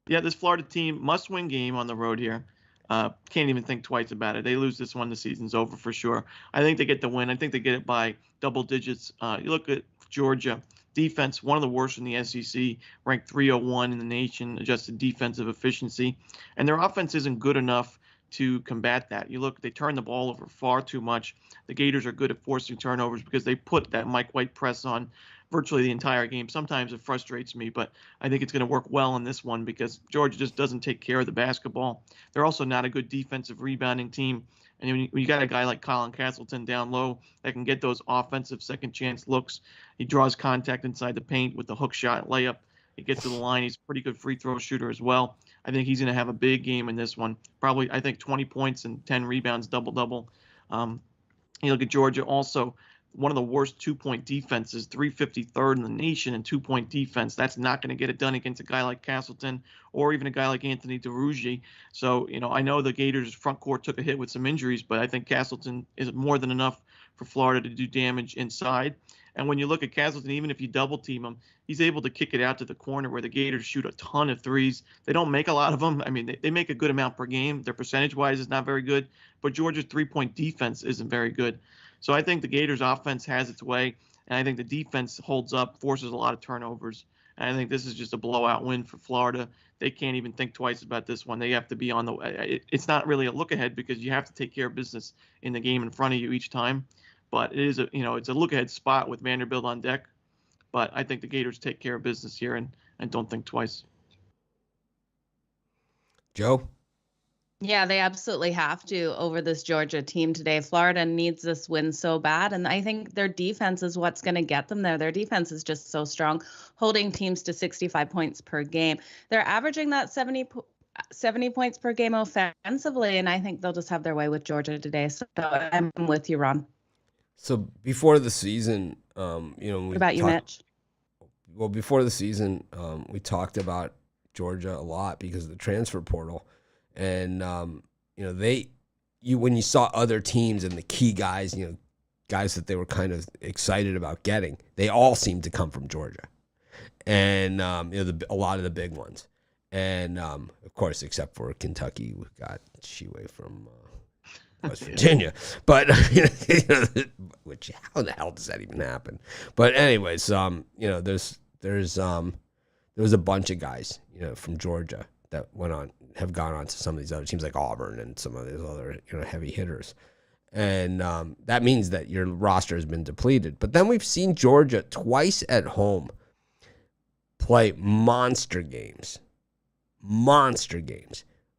S4: this Florida team must-win game on the road here. Can't even think twice about it. They lose this one, the season's over for sure. I think they get the win. I think they get it by double digits. You look at Georgia. Defense, one of the worst in the SEC, ranked 301 in the nation, adjusted defensive efficiency. And their offense isn't good enough to combat that. You look, they turn the ball over far too much. The Gators are good at forcing turnovers because they put that Mike White press on virtually the entire game. Sometimes it frustrates me, but I think it's going to work well in this one because Georgia just doesn't take care of the basketball. They're also not a good defensive rebounding team. And when you got a guy like Colin Castleton down low that can get those offensive second chance looks, he draws contact inside the paint with the hook shot layup. He gets to the line. He's a pretty good free throw shooter as well. I think he's going to have a big game in this one. Probably, I think, 20 points and 10 rebounds, double-double. You look at Georgia also, one of the worst two-point defenses, 353rd in the nation in two-point defense. That's not going to get it done against a guy like Castleton or even a guy like Anthony DeRougie. So, I know the Gators' front court took a hit with some injuries, but I think Castleton is more than enough for Florida to do damage inside. And when you look at Castleton, even if you double team him, he's able to kick it out to the corner where the Gators shoot a ton of threes. They don't make a lot of them. I mean, they make a good amount per game. Their percentage-wise is not very good, but Georgia's three-point defense isn't very good. So I think the Gators' offense has its way, and I think the defense holds up, forces a lot of turnovers. And I think this is just a blowout win for Florida. They can't even think twice about this one. They have to be on the – it's not really a look-ahead because you have to take care of business in the game in front of you each time. But it is it's a look-ahead spot with Vanderbilt on deck. But I think the Gators take care of business here and don't think twice.
S1: Joe?
S2: Yeah, they absolutely have to over this Georgia team today. Florida needs this win so bad, and I think their defense is what's going to get them there. Their defense is just so strong, holding teams to 65 points per game. They're averaging that 70 points per game offensively, and I think they'll just have their way with Georgia today. So I'm with you, Ron.
S1: So before the season,
S2: what about you, Mitch?
S1: Well, before the season, we talked about Georgia a lot because of the transfer portal. And, when you saw other teams and the key guys, guys that they were kind of excited about getting, they all seemed to come from Georgia. And, a lot of the big ones. And, of course, except for Kentucky, we've got Sheway from West Virginia. But, which, how the hell does that even happen? But anyways, there was a bunch of guys, from Georgia that have gone on to some of these other teams like Auburn and some of these other, heavy hitters. And that means that your roster has been depleted. But then we've seen Georgia twice at home play monster games.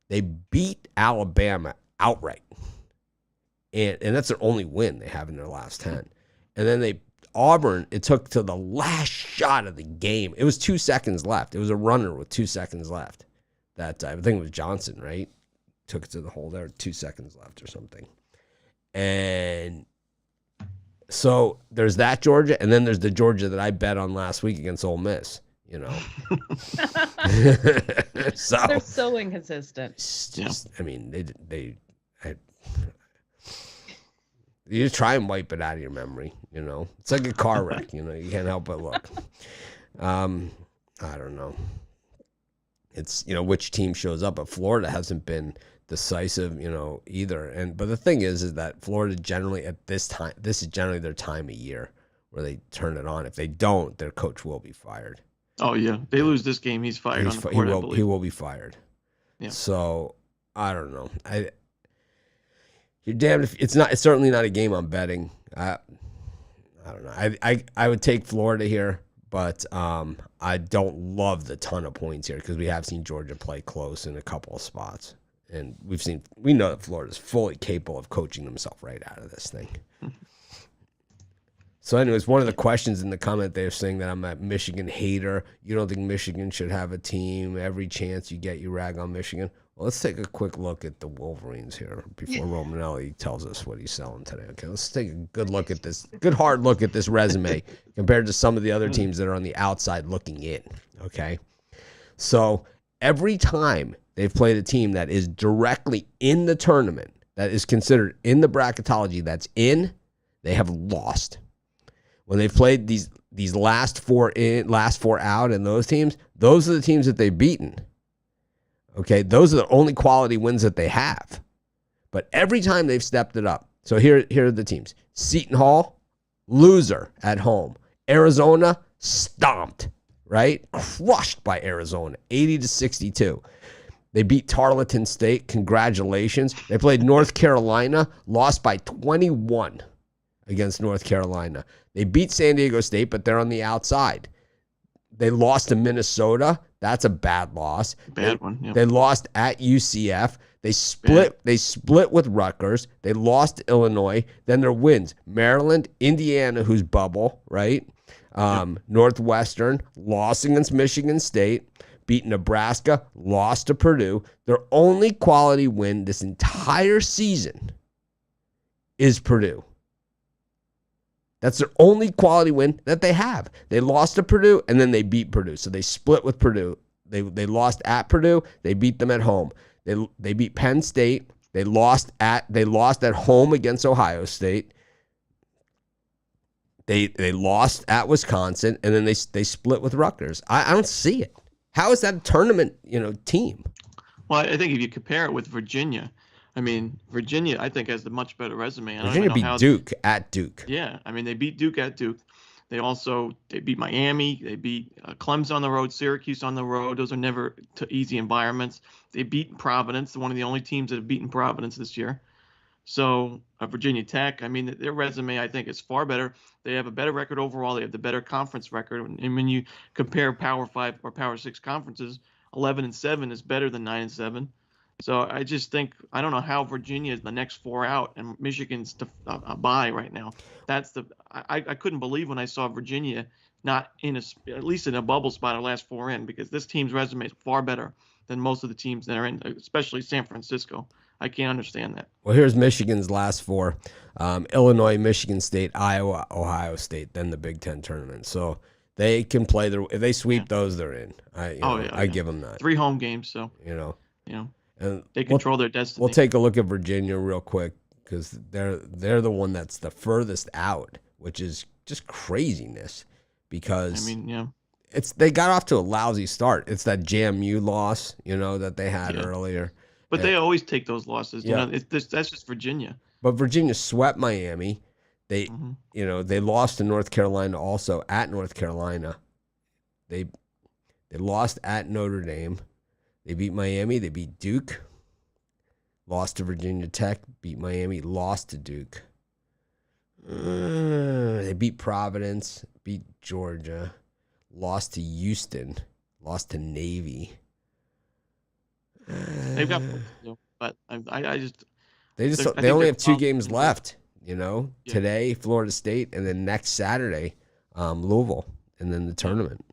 S1: They beat Alabama outright. And that's their only win they have in their last 10. And then Auburn, it took to the last shot of the game. It was 2 seconds left. It was a runner with 2 seconds left. That I think it was Johnson, right? Took it to the hole there, 2 seconds left or something. And so there's that Georgia, and then there's the Georgia that I bet on last week against Ole Miss. So
S2: they're so inconsistent.
S1: You try and wipe it out of your memory. It's like a car wreck. You can't help but look. I don't know. It's, which team shows up, but Florida hasn't been decisive, either. But the thing is that Florida generally at this is generally their time of year where they turn it on. If they don't, their coach will be fired.
S4: Oh yeah, they lose this game, he's fired.
S1: He will be fired.
S4: Yeah.
S1: So I don't know. You're damned if it's not. It's certainly not a game I'm betting. I don't know. I would take Florida here. But I don't love the ton of points here because we have seen Georgia play close in a couple of spots. And we know that Florida's fully capable of coaching themselves right out of this thing. So anyways, one of the questions in the comment, they're saying that I'm a Michigan hater. You don't think Michigan should have a team? Every chance you get, you rag on Michigan. Well, let's take a quick look at the Wolverines here before Romanelli tells us what he's selling today. Okay, let's take a good hard look at this resume compared to some of the other teams that are on the outside looking in. Okay, so every time they've played a team that is directly in the tournament, that is considered in the bracketology that's in, they have lost. When they've played these last four out and those teams, those are the teams that they've beaten. Okay, those are the only quality wins that they have. But every time they've stepped it up. So here are the teams. Seton Hall, loser at home. Arizona, stomped, right? Crushed by Arizona, 80-62. They beat Tarleton State. Congratulations. They played North Carolina, lost by 21 against North Carolina. They beat San Diego State, but they're on the outside. They lost to Minnesota. That's a bad loss.
S4: Bad one. Yep.
S1: They lost at UCF. They split with Rutgers. They lost to Illinois. Then their wins: Maryland, Indiana, who's bubble, right? Northwestern, lost against Michigan State, beat Nebraska, lost to Purdue. Their only quality win this entire season is Purdue. That's their only quality win that they have. They lost to Purdue, and then they beat Purdue. So they split with Purdue. They lost at Purdue. They beat them at home. They beat Penn State. They lost at home against Ohio State. They lost at Wisconsin, and then they split with Rutgers. I don't see it. How is that a tournament, team?
S4: Well, I think if you compare it with Virginia, I mean, Virginia, I think, has the much better resume.
S1: Virginia beat Duke at Duke.
S4: Yeah, I mean, they beat Duke at Duke. They beat Miami. They beat Clemson on the road, Syracuse on the road. Those are never easy environments. They beat Providence, one of the only teams that have beaten Providence this year. So Virginia Tech, I mean, their resume, I think, is far better. They have a better record overall. They have the better conference record. And when you compare Power 5 or Power 6 conferences, 11-7 is better than 9-7. So I just think, I don't know how Virginia is the next 4 out and Michigan's a bye right now. I couldn't believe when I saw Virginia not at least in a bubble spot or last 4 in, because this team's resume is far better than most of the teams that are in, especially San Francisco. I can't understand that.
S1: Well, here's Michigan's last 4. Illinois, Michigan State, Iowa, Ohio State, then the Big Ten tournament. So they can play if they sweep those, they're in. I give them that.
S4: 3 home games, so.
S1: And
S4: they control their destiny.
S1: We'll take a look at Virginia real quick, because they're the one that's the furthest out, which is just craziness. Because they got off to a lousy start. It's that JMU loss, that they had earlier.
S4: But they always take those losses. That's just Virginia.
S1: But Virginia swept Miami. They they lost to North Carolina also at North Carolina. They lost at Notre Dame. They beat Miami. They beat Duke. Lost to Virginia Tech. Beat Miami. Lost to Duke. They beat Providence. Beat Georgia. Lost to Houston. Lost to Navy.
S4: They've got, but I just.
S1: They only have 2 games left. Today Florida State, and then next Saturday, Louisville, and then the tournament.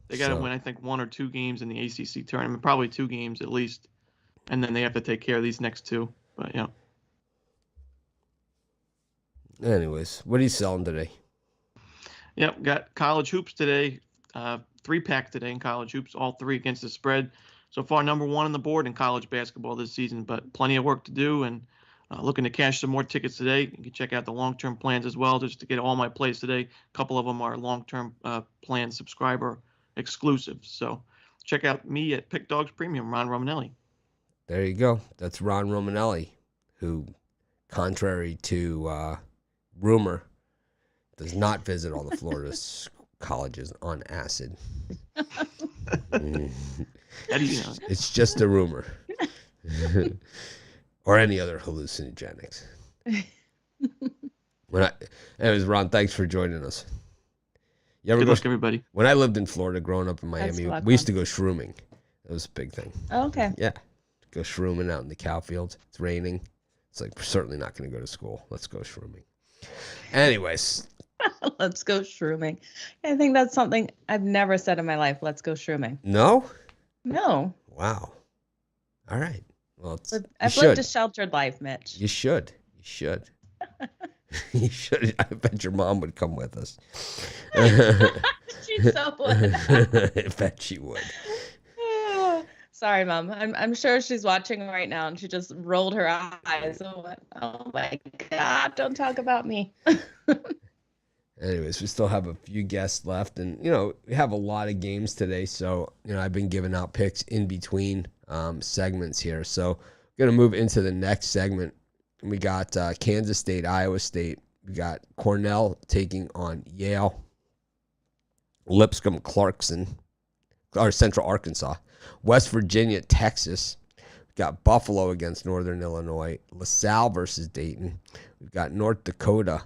S4: They got to win, I think, 1 or 2 games in the ACC tournament, probably 2 games at least, and then they have to take care of these next 2. But
S1: Anyways, what are you selling today?
S4: Yep, got college hoops today. 3-pack today in college hoops, all 3 against the spread. So far, number 1 on the board in college basketball this season, but plenty of work to do, and looking to cash some more tickets today. You can check out the long-term plans as well, just to get all my plays today. A couple of them are long-term plan subscriber exclusives. So check out me at PickDawgz Premium, Ron Romanelli.
S1: There you go. That's Ron Romanelli, who, contrary to rumor, does not visit all the Florida colleges on acid.
S4: How do you know?
S1: It's just a rumor. Or any other hallucinogenics. Anyways, Ron, thanks for joining us.
S4: Good luck, everybody.
S1: When I lived in Florida growing up in Miami, we used to go shrooming. That was a big thing.
S2: Oh, okay.
S1: Yeah. Go shrooming out in the cow fields. It's raining. It's like, we're certainly not going to go to school. Let's go shrooming. Anyways.
S2: Let's go shrooming. I think that's something I've never said in my life. Let's go shrooming.
S1: No?
S2: No.
S1: Wow. All right. Well,
S2: I've lived a sheltered life, Mitch.
S1: You should. You should. You should. I bet your mom would come with us.
S2: She so would.
S1: I bet she would.
S2: Sorry, Mom. I'm sure she's watching right now, and she just rolled her eyes. Oh my God! Don't talk about me.
S1: Anyways, we still have a few guests left, and we have a lot of games today. So I've been giving out picks in between segments here. So we're gonna move into the next segment. We got Kansas State, Iowa State. We got Cornell taking on Yale. Lipscomb, Clarkson, or Central Arkansas. West Virginia, Texas. We've got Buffalo against Northern Illinois. LaSalle versus Dayton. We've got North Dakota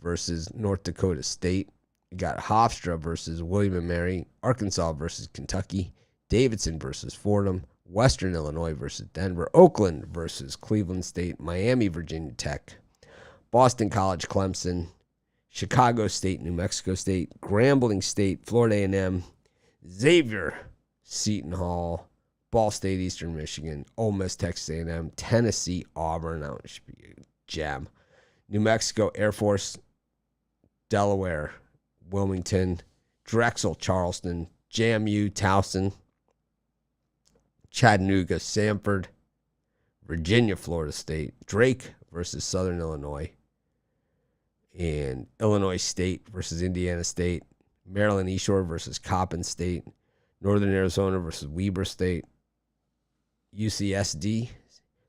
S1: versus North Dakota State. We got Hofstra versus William & Mary. Arkansas versus Kentucky. Davidson versus Fordham. Western Illinois versus Denver. Oakland versus Cleveland State. Miami, Virginia Tech. Boston College, Clemson. Chicago State, New Mexico State. Grambling State, Florida A&M. Xavier, Seton Hall. Ball State, Eastern Michigan. Ole Miss, Texas A&M. Tennessee, Auburn. That one should be a jam. New Mexico, Air Force, Delaware, Wilmington. Drexel, Charleston. JMU, Towson. Chattanooga, Samford. Virginia, Florida State. Drake versus Southern Illinois. and Illinois State versus Indiana State, Maryland East Shore versus Coppin State, Northern Arizona versus Weber State, UCSD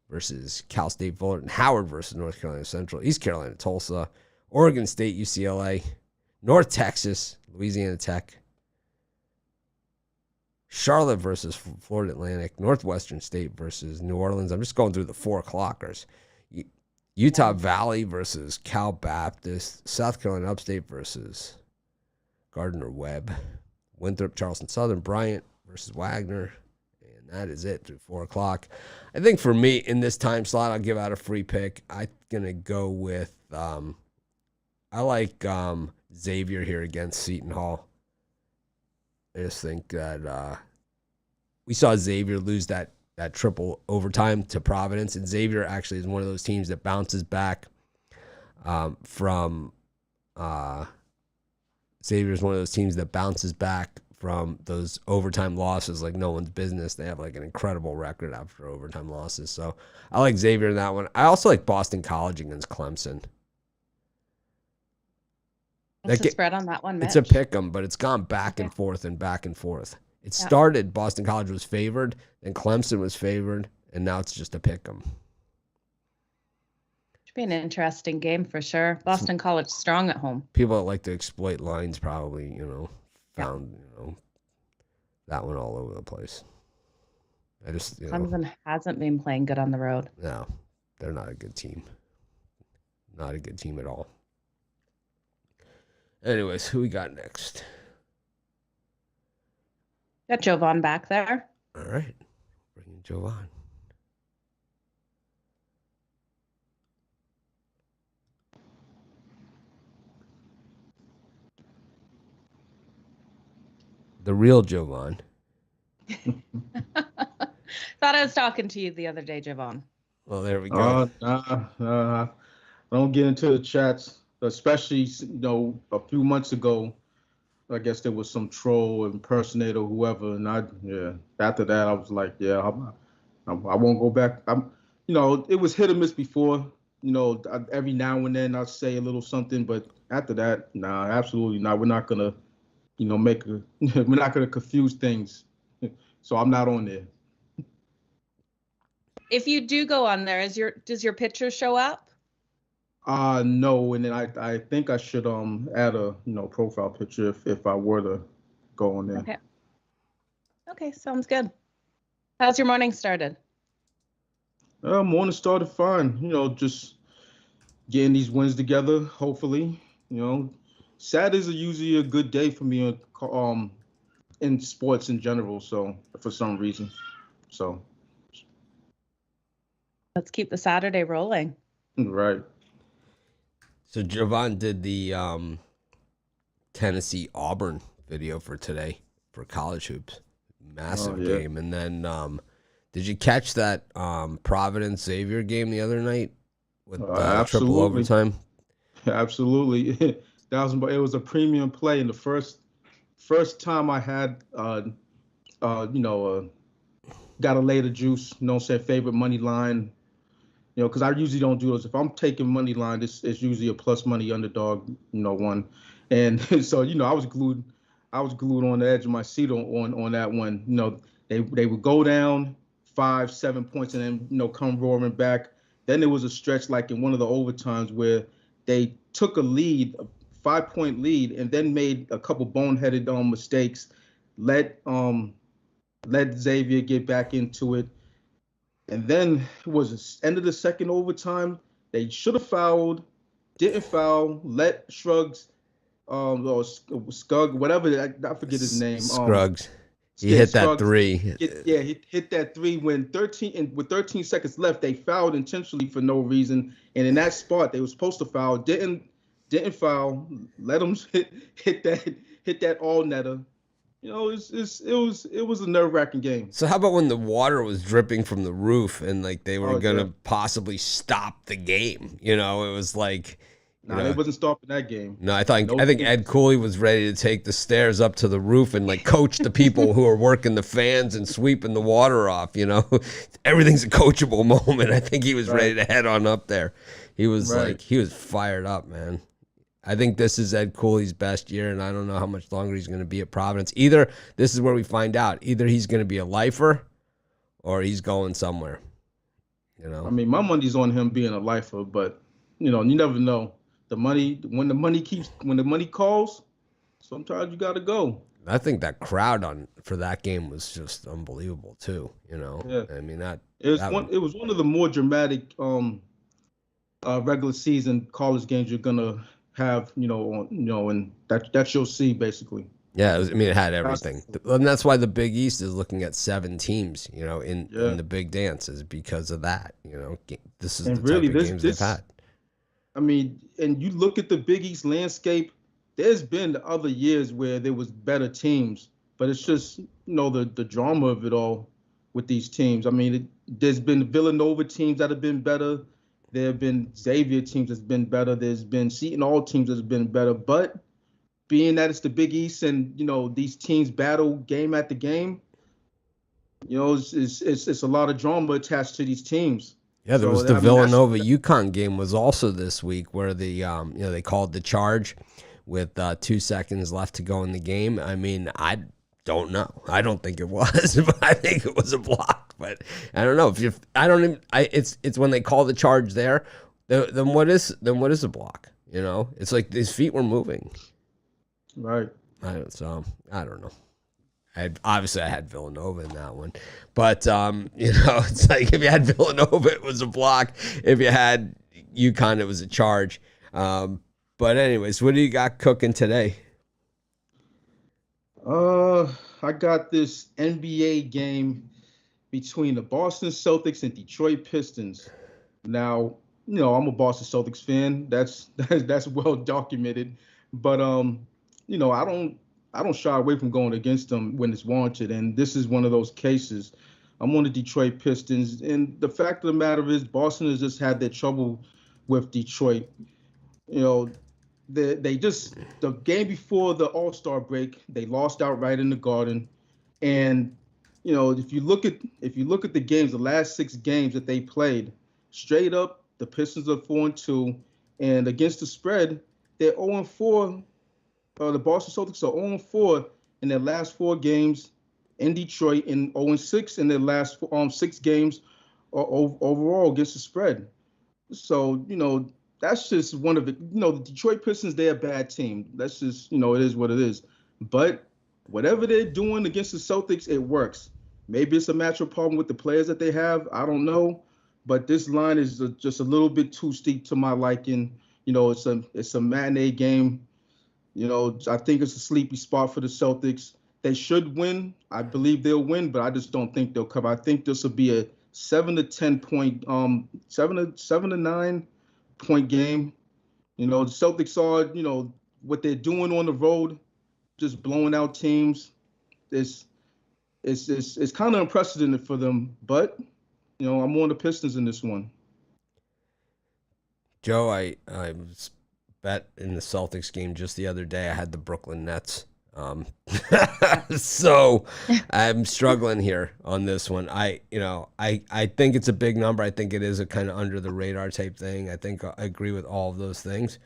S1: versus Cal State Fullerton, Howard versus North Carolina Central, East Carolina Tulsa, Oregon State UCLA, North Texas Louisiana Tech, Charlotte versus Florida Atlantic, Northwestern State versus New Orleans. I'm just going through the 4 o'clockers. Utah Valley versus Cal Baptist, South Carolina Upstate versus Gardner Webb, Winthrop Charleston Southern, Bryant versus Wagner, and that is it through 4 o'clock. I think for me in this time slot, I'll give out a free pick. I'm gonna go with I like Xavier here against Seton Hall. I just think that we saw Xavier lose that triple overtime to Providence, and Xavier actually is one of those teams that bounces back from those overtime losses like no one's business. They have like an incredible record after overtime losses. So I like Xavier in that one. I also like Boston College against Clemson.
S2: What's the spread on that one, Mitch?
S1: It's a pick 'em, but it's gone back and forth and back and forth. It started, Boston College was favored, then Clemson was favored, and now it's just a pick 'em.
S2: Should be an interesting game for sure. Boston College strong at home.
S1: People that like to exploit lines probably, found, that one all over the place. I just,
S2: Clemson hasn't been playing good on the road.
S1: No, they're not a good team. Not a good team at all. Anyways, who we got next?
S2: Got Jovon back there.
S1: All right. Bring in Jovon. The real Jovon.
S2: Thought I was talking to you the other day, Jovon.
S1: Well, there we go.
S5: Don't get into the chats, especially, a few months ago. I guess there was some troll, impersonator, whoever, and after that, I was like, I won't go back. It was hit or miss before. Every now and then I'll say a little something, but after that, nah, absolutely not. We're not gonna, we're not gonna confuse things. So I'm not on there.
S2: If you do go on there, does your picture show up?
S5: No, and then I think I should add a profile picture if I were to go on there.
S2: Okay, sounds good. How's your morning started?
S5: Morning started fine. Just getting these wins together. Hopefully, Saturdays are usually a good day for me in sports in general. So for some reason,
S2: let's keep the Saturday rolling.
S5: Right.
S1: So Jovon did the Tennessee Auburn video for today for college hoops. Massive game. And then did you catch that Providence Xavier game the other night with triple overtime?
S5: Absolutely. It was a premium play, and the first time I had got a lay the juice, favorite money line. Because I usually don't do those. If I'm taking money line, it's usually a plus money underdog, one. And so, I was glued on the edge of my seat on that one. They would go down 5-7 points and then, come roaring back. Then there was a stretch like in one of the overtimes where they took a 5-point lead, and then made a couple boneheaded mistakes, let Xavier get back into it. And then it was the end of the second overtime. They should have fouled, didn't foul, let Scruggs, or Scugg, whatever, I forget his name.
S1: Scruggs. He hit that three.
S5: He hit that three with 13 seconds left. They fouled intentionally for no reason. And in that spot, they were supposed to foul, didn't foul, let them hit that all netter. It was a nerve-wracking game.
S1: So how about when the water was dripping from the roof and like they were gonna possibly stop the game? It was like
S5: they wasn't stopping that game.
S1: No, I think Ed Cooley was ready to take the stairs up to the roof and like coach the people who are working the fans and sweeping the water off. Everything's a coachable moment. I think he was ready to head on up there. He was he was fired up, man. I think this is Ed Cooley's best year, and I don't know how much longer he's going to be at Providence. Either this is where we find out. Either he's going to be a lifer, or he's going somewhere. You know.
S5: I mean, my money's on him being a lifer, but you never know. When the money calls, sometimes you got to go.
S1: I think that crowd for that game was just unbelievable too. You know.
S5: Yeah.
S1: I mean
S5: it was one of the more dramatic regular season college games you're gonna have, and that you'll see basically.
S1: Yeah, it had everything, and that's why the Big East is looking at 7 teams, in the big dances because of that. This is the type of games they've had.
S5: I mean, and you look at the Big East landscape. There's been other years where there was better teams, but it's just the drama of it all with these teams. I mean, there's been Villanova teams that have been better. There have been Xavier teams that's been better. There's been Seton Hall teams that's been better. But being that it's the Big East and, these teams battle game after game, it's a lot of drama attached to these teams.
S1: Yeah, there was the Villanova UConn game was also this week where they called the charge with 2 seconds left to go in the game. I mean, I don't know. I don't think it was, but I think it was a block. But I don't know it's when they call the charge there. Then what is a block? It's like his feet were moving.
S5: Right.
S1: I don't know. I had Villanova in that one, but it's like if you had Villanova, it was a block. If you had UConn, it was a charge. But anyways, what do you got cooking today?
S5: I got this NBA game between the Boston Celtics and Detroit Pistons. Now, I'm a Boston Celtics fan. That's well documented. But I don't shy away from going against them when it's warranted, and this is one of those cases. I'm on the Detroit Pistons, and the fact of the matter is Boston has just had their trouble with Detroit. The game before the All-Star break, they lost outright in the Garden, and if you look at the games, the last 6 games that they played, straight up the Pistons are 4-2, and against the spread, they're 0-4. The Boston Celtics are 0-4 in their last 4 games in Detroit, and 0-6 in their last 6 games overall against the spread. So, that's just one of it. The Detroit Pistons, they're a bad team. That's just, it is what it is. But whatever they're doing against the Celtics, it works. Maybe it's a matchup problem with the players that they have. I don't know. But this line is just a little bit too steep to my liking. It's a matinee game. I think it's a sleepy spot for the Celtics. They should win. I believe they'll win, but I just don't think they'll cover. I think this will be a 7 to 10 point, 7 to 9 point game. The Celtics are, what they're doing on the road, just blowing out teams. It's kind of unprecedented for them, but I'm on the Pistons in this one.
S1: Joe, I bet in the Celtics game just the other day. I had the Brooklyn Nets. So I'm struggling here on this one. I think it's a big number. I think it is a kind of under the radar type thing. I think I agree with all of those things,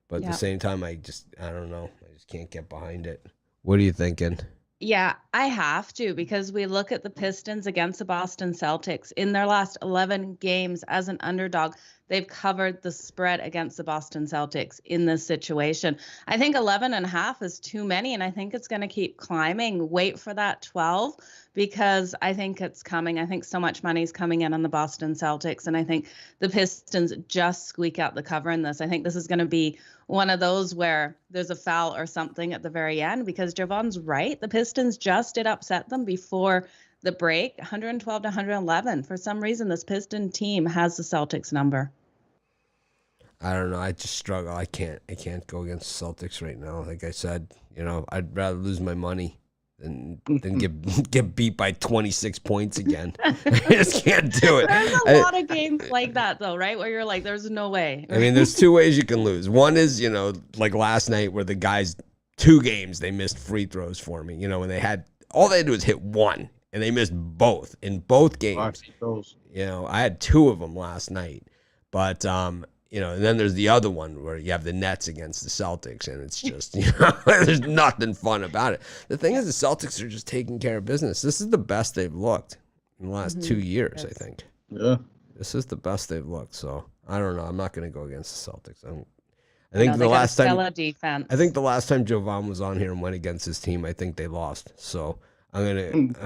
S1: but at the same time, I don't know. I just can't get behind it. What are you thinking?
S2: Yeah, I have to, because we look at the Pistons against the Boston Celtics. In their last 11 games as an underdog, they've covered the spread against the Boston Celtics in this situation. I think 11.5 is too many, and I think it's going to keep climbing. Wait for that 12, because I think it's coming. I think so much money is coming in on the Boston Celtics, and I think the Pistons just squeak out the cover in this. I think this is going to be one of those where there's a foul or something at the very end, because Jovon's right. The Pistons just did upset them before the break, 112 to 111. For some reason, this Piston team has the Celtics number.
S1: I don't know. I just struggle. I can't go against the Celtics right now. Like I said, I'd rather lose my money than get beat by 26 points again. I just can't do it.
S2: There's a lot of games like that, though, right? Where you're like, there's no way.
S1: I mean, there's 2 ways you can lose. One is, like last night where the guys, 2 games, they missed free throws for me. And they had all they had to do was hit 1, and they missed both in both games. I had 2 of them last night. But and then there's the other one where you have the Nets against the Celtics, and it's just, there's nothing fun about it. The thing is, the Celtics are just taking care of business. This is the best they've looked in the last 2 years, I think.
S5: Yeah.
S1: This is the best they've looked. So I don't know. I'm not going to go against the Celtics. I think
S2: No,
S1: the last time
S2: defense.
S1: I think the last time Jovon was on here and went against his team, I think they lost. So I think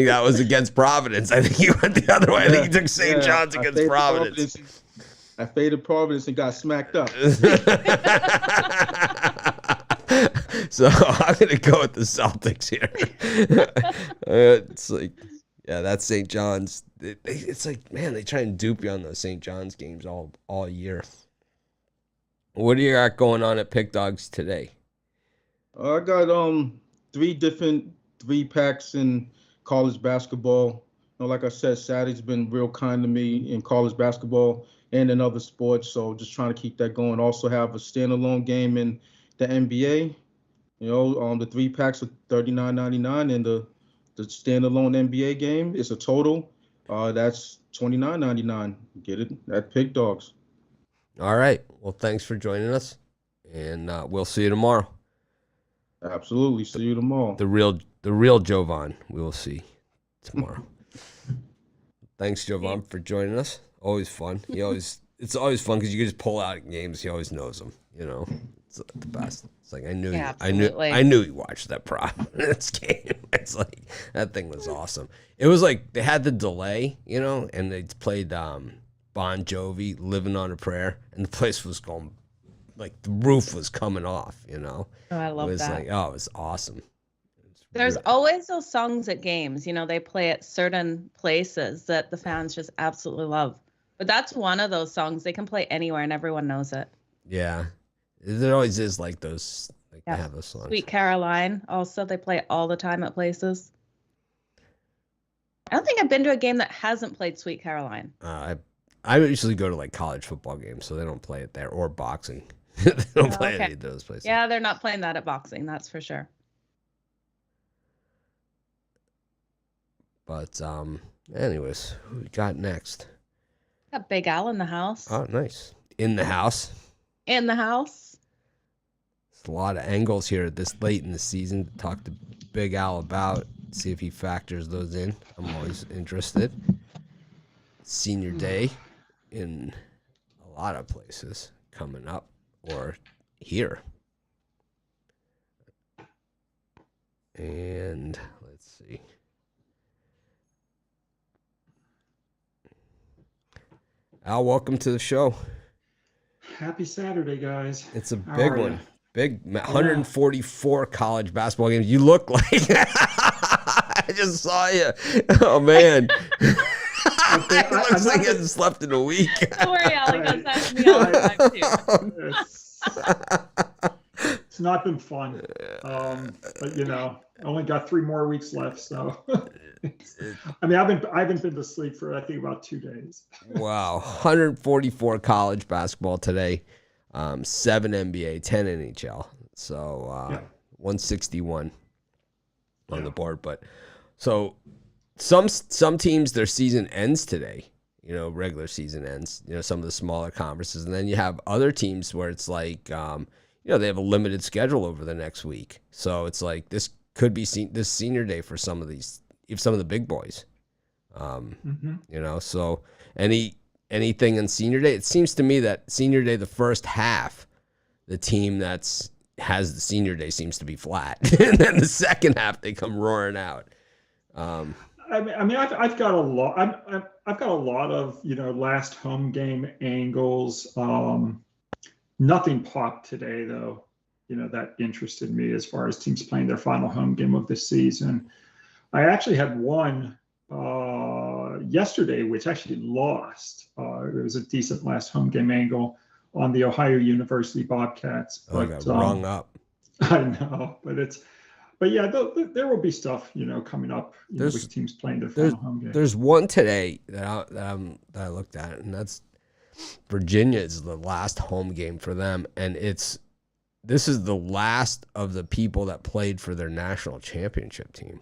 S1: that was against Providence. I think he went the other way. I think he took St. John's against Providence.
S5: I faded Providence and got smacked up.
S1: So I'm gonna go with the Celtics here. It's like, yeah, that's St. John's. It's like, man, they try and dupe you on those St. John's games all year. What do you got going on at PickDawgz today?
S5: I got 3 different 3-packs in college basketball. Like I said, Saturday's been real kind to me in college basketball and in other sports, so just trying to keep that going. Also have a standalone game in the NBA. The 3-packs are $39.99, and the standalone NBA game is a total. That's $29.99. Get it at PickDawgz.
S1: All right. Well, thanks for joining us, and we'll see you tomorrow.
S5: Absolutely. See you tomorrow.
S1: The real Jovon. We will see tomorrow. Thanks, Jovon, for joining us. Always fun. It's always fun because you can just pull out games. He always knows them. It's the best. It's like I knew he watched that Providence game. It's like that thing was awesome. It was like they had the delay, and they played Bon Jovi, "Living on a Prayer," and the place was going, like the roof was coming off.
S2: Oh, I love that.
S1: It was like, oh, it was awesome.
S2: There's always those songs at games. They play at certain places that the fans just absolutely love. But that's one of those songs they can play anywhere and everyone knows it.
S1: Yeah. There always is like those, they have those songs.
S2: Sweet Caroline, also, they play it all the time at places. I don't think I've been to a game that hasn't played Sweet Caroline.
S1: I usually go to like college football games, so they don't play it there, or boxing. They don't play any of those places.
S2: Yeah, they're not playing that at boxing, that's for sure.
S1: But anyways, who we got next?
S2: Got Big Al in the house.
S1: Oh, nice. In the house.
S2: In the house.
S1: There's a lot of angles here this late in the season to talk to Big Al about, see if he factors those in. I'm always interested. Senior day in a lot of places coming up or here. And let's see. Al, welcome to the show.
S6: Happy Saturday, guys.
S1: It's a big one. Big 144 college basketball games. You look like I just saw you. Oh man. It looks like you hasn't slept in a week.
S2: Don't worry, Alex. That's me all the time too.
S6: It's not been fun. But I only got 3 more weeks left, so I haven't been to sleep for I think about 2 days.
S1: Wow. 144 college basketball today. 7 NBA, 10 NHL. So 161 on the board. But so some teams, their season ends today. Regular season ends. Some of the smaller conferences, and then you have other teams where it's like, they have a limited schedule over the next week. So it's like this could be this senior day for some of the big boys. So anything in senior day, it seems to me that senior day, the first half, the team has the senior day seems to be flat, and then the second half they come roaring out.
S6: I've got a lot. I've got a lot of last home game angles. Nothing popped today though. That interested me as far as teams playing their final home game of the season. I actually had one yesterday, which actually lost. It was a decent last home game angle on the Ohio University Bobcats.
S1: I got rung up.
S6: I know, but yeah, there will be stuff coming up with teams playing their final home game.
S1: There's one today that I looked at, and that's Virginia is the last home game for them, and this is the last of the people that played for their national championship team.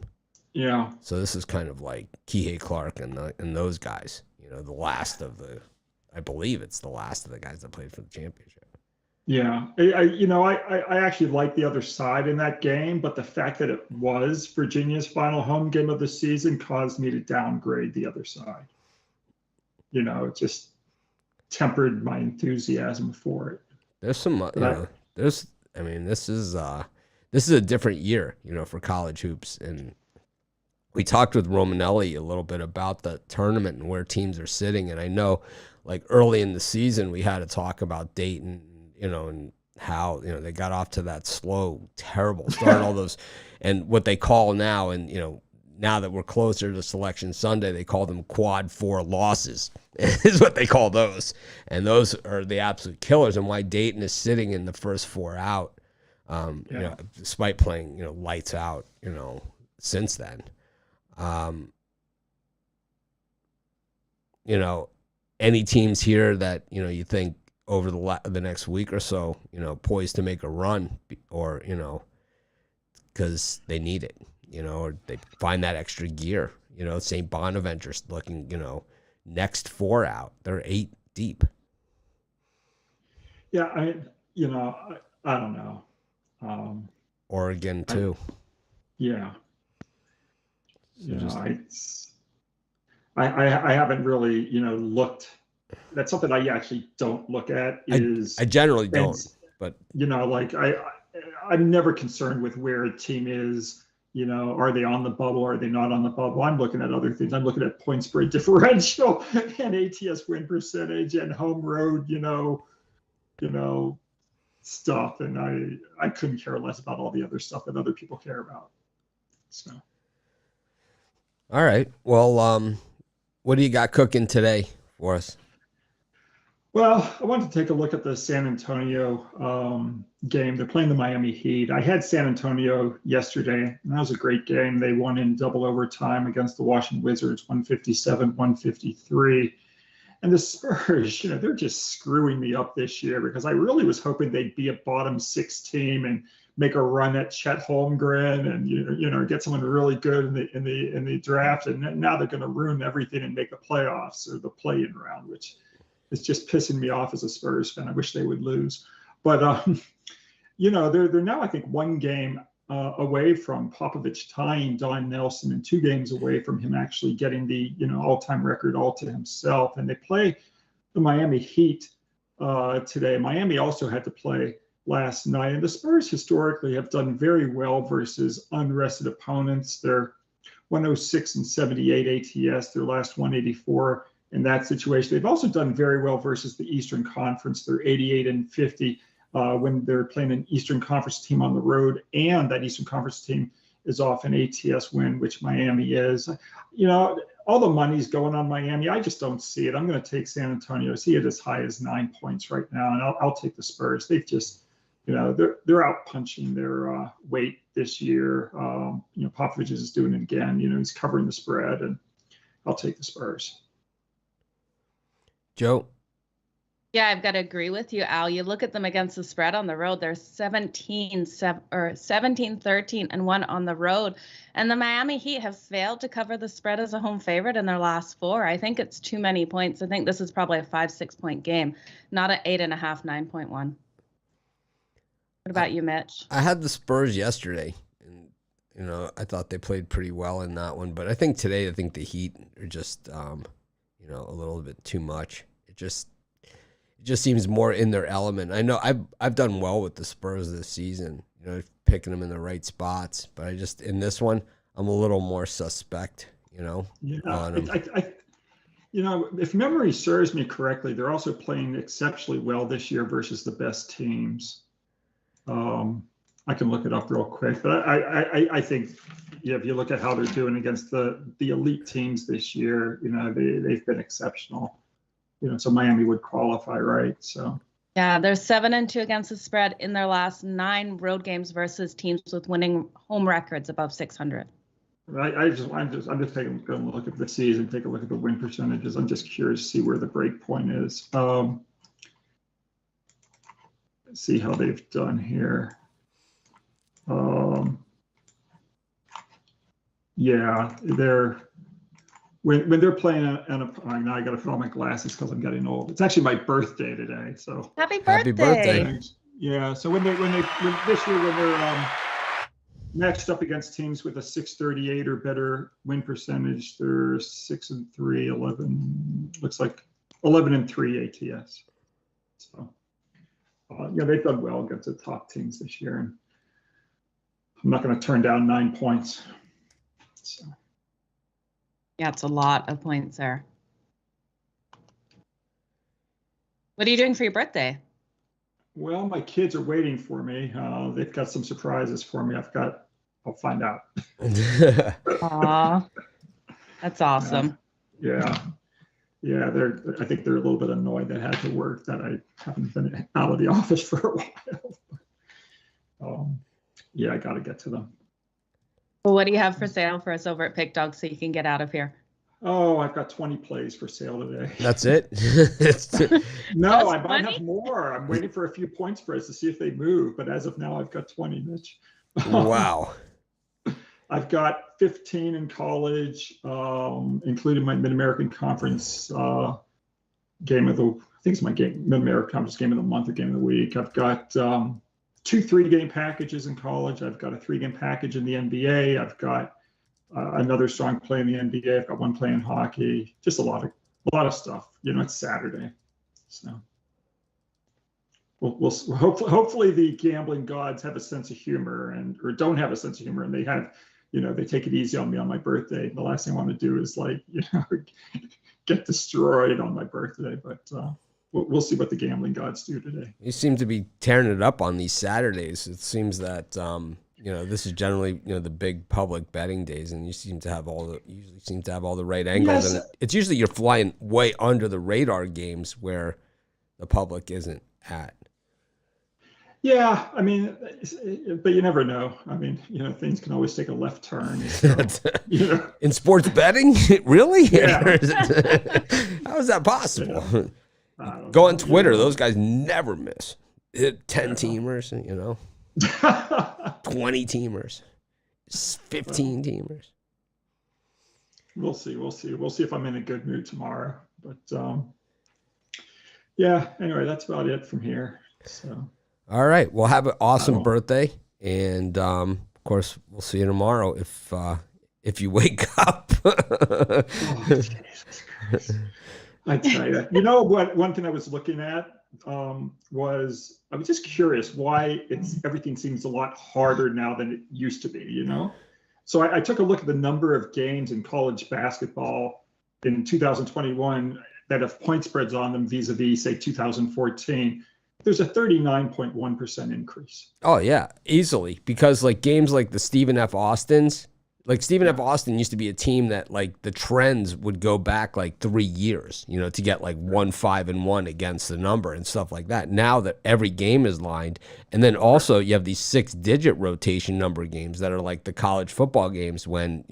S6: Yeah.
S1: So this is kind of like Kihei Clark and those guys, the last of the, I believe it's the last of the guys that played for the championship.
S6: Yeah, I actually like the other side in that game, but the fact that it was Virginia's final home game of the season caused me to downgrade the other side. It just tempered my enthusiasm for it.
S1: There's some, this is a different year, for college hoops. And we talked with Romanelli a little bit about the tournament and where teams are sitting. And I know, like, early in the season, we had to talk about Dayton, and how, they got off to that slow, terrible start, all those, and what they call now, and, now that we're closer to Selection Sunday, they call them quad 4 losses, is what they call those. And those are the absolute killers, and why Dayton is sitting in the first 4 out, despite playing, lights out, since then. Any teams here that, you think over the next week or so, poised to make a run, or, because they need it, or they find that extra gear, St. Bonaventure's looking, next 4 out, they're 8 deep.
S6: Yeah. I don't know.
S1: Oregon too.
S6: Yeah. I haven't really, looked. That's something I actually don't look at. I
S1: generally don't, but
S6: I'm never concerned with where a team is. Are they on the bubble? Are they not on the bubble? I'm looking at other things. I'm looking at point spread differential and ATS win percentage and home road, stuff. And I couldn't care less about all the other stuff that other people care about. So.
S1: All right. Well, what do you got cooking today for us?
S6: Well, I wanted to take a look at the San Antonio game. They're playing the Miami Heat. I had San Antonio yesterday, and that was a great game. They won in double overtime against the Washington Wizards, 157-153. And the Spurs, they're just screwing me up this year, because I really was hoping they'd be a bottom 6 team and make a run at Chet Holmgren and get someone really good in the draft. And now they're going to ruin everything and make the playoffs or the play-in round, which is just pissing me off as a Spurs fan. I wish they would lose. But they're now, I think, 1 game away from Popovich tying Don Nelson, and 2 games away from him actually getting the all-time record all to himself. And they play the Miami Heat today. Miami also had to play last night, and the Spurs historically have done very well versus unrested opponents. They're 106-78 ATS, their last 184 in that situation. They've also done very well versus the Eastern Conference. They're 88-50 when they're playing an Eastern Conference team on the road, and that Eastern Conference team is off an ATS win, which Miami is. All the money's going on Miami. I just don't see it. I'm going to take San Antonio. I see it as high as 9 points right now, and I'll take the Spurs. They've just, they're out punching their weight this year. Popovich is doing it again. He's covering the spread, and I'll take the Spurs.
S1: Joe?
S2: Yeah, I've got to agree with you, Al. You look at them against the spread on the road, they're 17-13-1 on the road. And the Miami Heat have failed to cover the spread as a home favorite in their last 4. I think it's too many points. I think this is probably a 5-6 point game, not an 8.5, 9.1. What about you, Mitch?
S1: I had the Spurs yesterday, and I thought they played pretty well in that one. But I think today, the Heat are just a little bit too much. It just seems more in their element. I know I've done well with the Spurs this season, picking them in the right spots. But I just, in this one, I'm a little more suspect,
S6: Yeah, if memory serves me correctly, they're also playing exceptionally well this year versus the best teams. I can look it up real quick, but I think, if you look at how they're doing against the elite teams this year, they've been exceptional. So Miami would qualify, right? So.
S2: Yeah, they're 7-2 against the spread in their last 9 road games versus teams with winning home records above 600.
S6: I'm just taking a look at the season, take a look at the win percentages. I'm just curious to see where the break point is. See how they've done here. Yeah, they're when they're playing now I got to put on my glasses because I'm getting old. It's actually my birthday today, so
S2: happy birthday.
S1: Happy birthday.
S6: Yeah, so when this year when they're matched up against teams with a 638 or better win percentage, they're 6-3, 11, looks like 11-3 ATS. So they've done well against the top teams this year, and I'm not going to turn down 9 points. So.
S2: Yeah, it's a lot of points there. What are you doing for your birthday?
S6: Well, my kids are waiting for me. They've got some surprises for me. I'll find out.
S2: Aw, that's awesome.
S6: Yeah. I think they're a little bit annoyed they had to work, that I haven't been out of the office for a while. I got to get to them.
S2: Well, what do you have for sale for us over at PickDawgz so you can get out of here?
S6: Oh, I've got 20 plays for sale today.
S1: That's it?
S6: No, I might have more. I'm waiting for a few point spreads to see if they move, but as of now, I've got 20, Mitch.
S1: Wow.
S6: I've got 15 in college, including my Mid-American Conference game of the, I think it's my Mid-American Conference game of the month or game of the week. I've got 2 3-game packages in college. I've got a 3-game package in the NBA. I've got another strong play in the NBA. I've got 1 play in hockey. Just a lot of stuff. It's Saturday, so we'll hopefully the gambling gods have a sense of humor or don't have a sense of humor, and they have, they take it easy on me on my birthday. The last thing I want to do is get destroyed on my birthday, but we'll see what the gambling gods do today.
S1: You seem to be tearing it up on these Saturdays. It seems that this is generally the big public betting days, and you seem to have all the right angles.
S6: Yes.
S1: And it's usually you're flying way under the radar games where the public isn't at.
S6: Yeah, I mean, but you never know. I mean, things can always take a left turn. So,
S1: In sports betting, really?
S6: Yeah.
S1: How is that possible? Go on Twitter; those guys never miss. 10-teamers, 20 teamers, 15 teamers.
S6: We'll see. We'll see if I'm in a good mood tomorrow. But anyway, that's about it from here. So.
S1: All right. Well, have an awesome birthday, and of course, we'll see you tomorrow if you wake up.
S6: Oh, Jesus Christ. I tell you, what? One thing I was looking at was I was just curious why everything seems a lot harder now than it used to be. So I took a look at the number of games in college basketball in 2021 that have point spreads on them vis-a-vis, say, 2014. There's a 39.1% increase.
S1: Oh, yeah, easily. Because games like the Stephen F. Austins, Stephen F. Austin used to be a team that the trends would go back 3 years, to get 1-5-1 against the number and stuff like that. Now that every game is lined, and then also you have these 6-digit rotation number games that are like the college football games when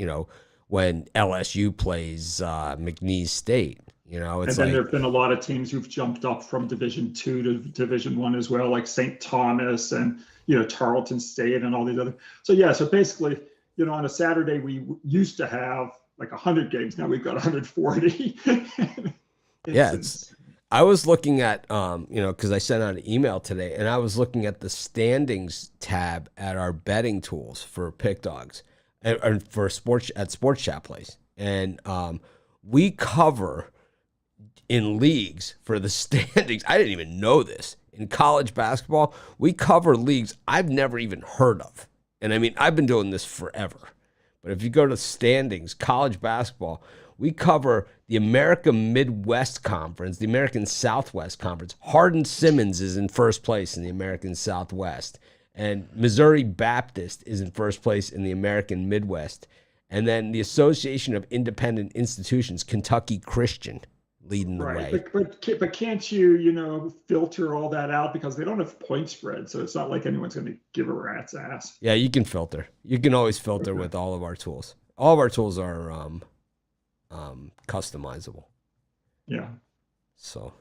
S1: LSU plays McNeese State. It's
S6: and then there have been a lot of teams who've jumped up from Division II to Division I as well, like St. Thomas and Tarleton State and all these other. So basically, on a Saturday we used to have 100 games. Now we've got 140.
S1: I was looking at because I sent out an email today, and I was looking at the standings tab at our betting tools for PickDawgz and for Sports Chat Plays, and we cover. In leagues for the standings, I didn't even know this. In college basketball, we cover leagues I've never even heard of. And I mean, I've been doing this forever. But if you go to standings, college basketball, we cover the American Midwest Conference, the American Southwest Conference. Hardin-Simmons is in first place in the American Southwest. And Missouri Baptist is in first place in the American Midwest. And then the Association of Independent Institutions, Kentucky Christian, leading the way.
S6: But can't you, filter all that out because they don't have point spread, so it's not like anyone's going to give a rat's ass.
S1: Yeah, you can filter. You can always filter with all of our tools. All of our tools are customizable.
S6: Yeah.
S1: So.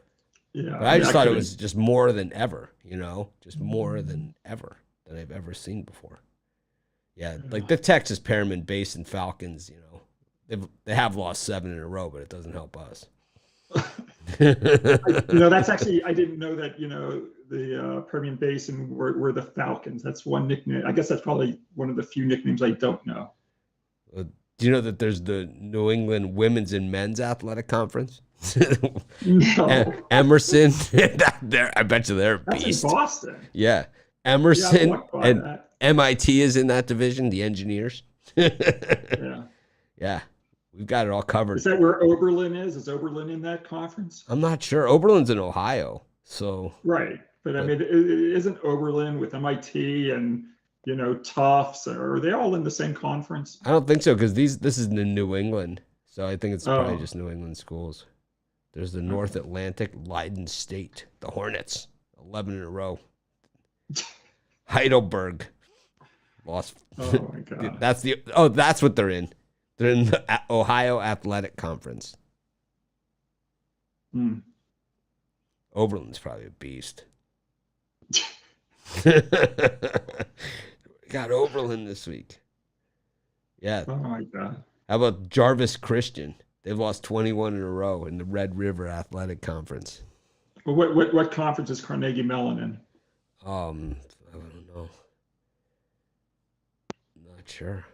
S6: Yeah.
S1: But I just thought it was just more than ever, just more than ever than I've ever seen before. Yeah, like the Texas Pyramid Basin Falcons, they have lost 7 in a row, but it doesn't help us.
S6: That's actually, I didn't know that, the Permian Basin were the Falcons. That's one nickname. I guess that's probably one of the few nicknames I don't know.
S1: Do you know that there's the New England Women's and Men's Athletic Conference?
S6: No.
S1: Emerson, I bet you they're a
S6: That's
S1: beast.
S6: in Boston.
S1: Yeah. Emerson and
S6: that.
S1: MIT is in that division, the engineers.
S6: Yeah.
S1: Yeah. We've got it all covered.
S6: Is that where Oberlin is? Is Oberlin in that conference?
S1: I'm not sure. Oberlin's in Ohio, so.
S6: Right. But I mean, isn't Oberlin with MIT and, Tufts, are they all in the same conference?
S1: I don't think so, because this is in New England. So I think it's probably just New England schools. There's the North Atlantic, Leiden State, the Hornets, 11 in a row. Heidelberg lost.
S6: Oh my God.
S1: That's what they're in. They're in the Ohio Athletic Conference. Oberlin's probably a beast. Got Oberlin this week. Yeah.
S6: Oh my God.
S1: How about Jarvis Christian? They've lost 21 in a row in the Red River Athletic Conference.
S6: Well, what conference is Carnegie Mellon in?
S1: I don't know. Not sure.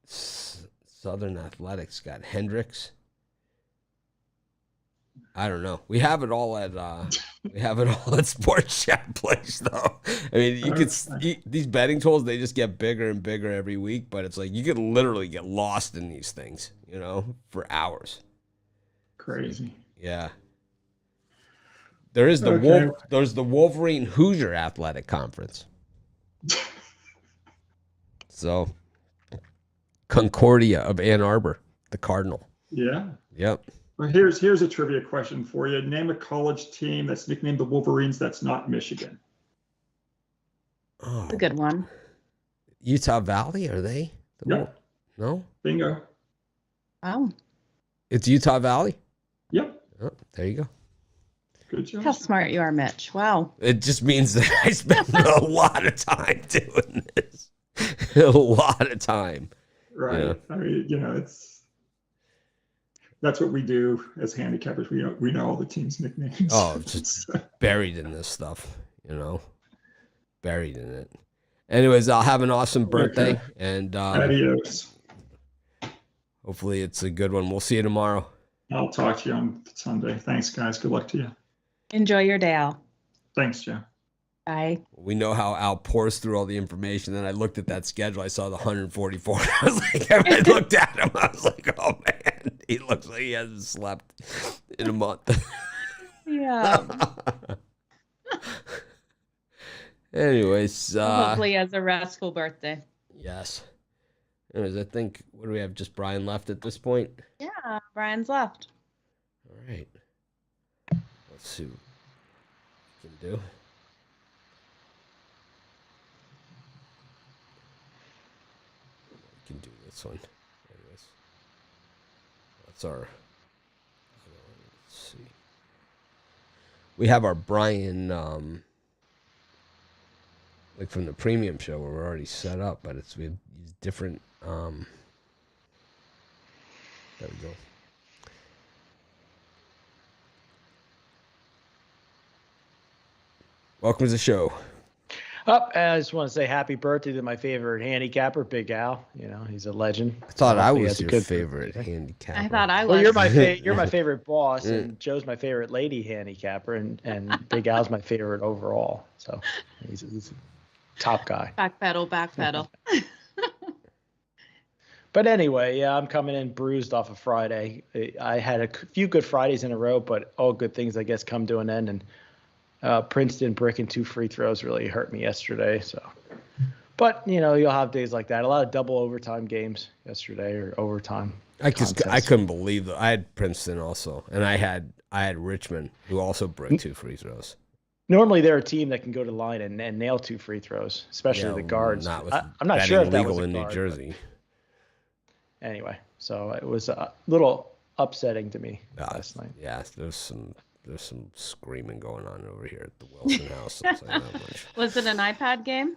S1: Southern Athletics got Hendricks. I don't know. We have it all at Sports Chat Place, though. I mean, you could these betting tools, they just get bigger and bigger every week, but it's like you could literally get lost in these things, for hours.
S6: Crazy.
S1: Yeah. There is there's the Wolverine Hoosier Athletic Conference. So, Concordia of Ann Arbor, the Cardinal.
S6: Yeah.
S1: Yep.
S6: Well, here's a trivia question for you. Name a college team that's nicknamed the Wolverines that's not Michigan.
S2: Oh, that's a good one.
S1: Utah Valley, are they?
S6: Yep.
S1: No?
S6: Bingo.
S2: Oh.
S1: It's Utah Valley?
S6: Yep.
S1: Oh, there you go.
S6: Good job.
S2: How smart you are, Mitch. Wow.
S1: It just means that I spend a lot of time doing this. A lot of time.
S6: Right.
S1: Yeah.
S6: I mean, that's what we do as handicappers. We know all the teams' nicknames.
S1: Oh, just buried in this stuff, buried in it. Anyways, I'll have an awesome birthday,
S6: Okay.
S1: and
S6: Adios.
S1: hopefully it's a good one. We'll see you tomorrow.
S6: I'll talk to you on Sunday. Thanks, guys. Good luck to you.
S2: Enjoy your day, Al.
S6: Thanks, Joe.
S2: Bye.
S1: We know how Al pours through all the information. Then I looked at that schedule. I saw the 144. I was like, I looked at him. I was like, oh man, he looks like he hasn't slept in a month.
S2: Yeah.
S1: Anyways,
S2: Hopefully he has a restful birthday.
S1: yes. Anyways, I think, what do we have? Just Brian left at this point?
S2: Yeah, Brian's left.
S1: All right. Let's see what we can do. We can do this one. Anyways. That's our. Let's see. We have our Brian, like from the premium show where we're already set up, but we have these different. There we go. Welcome to the show.
S7: I just want to say happy birthday to my favorite handicapper, Big Al. He's a legend.
S1: I thought I
S7: Hopefully
S1: was
S7: he has
S1: your
S7: a good
S1: favorite
S7: birthday.
S1: handicapper.
S2: I thought I was.
S7: Well, you're my favorite boss, and Joe's my favorite lady handicapper, and Big Al's my favorite overall. So he's a top guy.
S2: Backpedal.
S7: But anyway, yeah, I'm coming in bruised off of Friday. I had a few good Fridays in a row, but all good things, I guess, come to an end. And Princeton bricking 2 free throws really hurt me yesterday. So, but you'll have days like that. A lot of double overtime games yesterday, or overtime.
S1: I couldn't believe that. I had Princeton also, and I had Richmond, who also bricked 2 free throws.
S7: Normally, they're a team that can go to the line and nail 2 free throws, especially the guards.
S1: I'm
S7: not sure if that
S1: legal
S7: was
S1: in
S7: guard,
S1: New Jersey.
S7: Anyway, so it was a little upsetting to me last night.
S1: Yeah, there's some screaming going on over here at the Wilson house. I'll say that much.
S2: Was it an iPad game?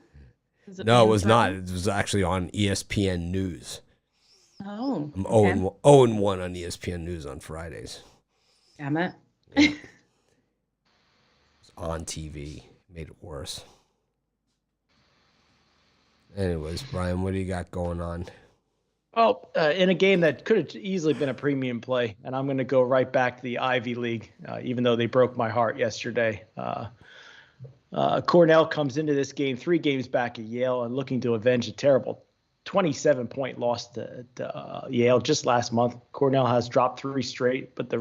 S1: No, it was not. It was actually on ESPN News.
S2: Oh,
S1: I'm
S2: okay.
S1: 0-1 on ESPN News on Fridays.
S2: Damn it.
S1: Yeah. It's on TV. Made it worse. Anyways, Brian, what do you got going on?
S7: Well, in a game that could have easily been a premium play, and I'm going to go right back to the Ivy League, even though they broke my heart yesterday. Cornell comes into this game 3 games back at Yale and looking to avenge a terrible 27-point loss to Yale just last month. Cornell has dropped 3 straight, but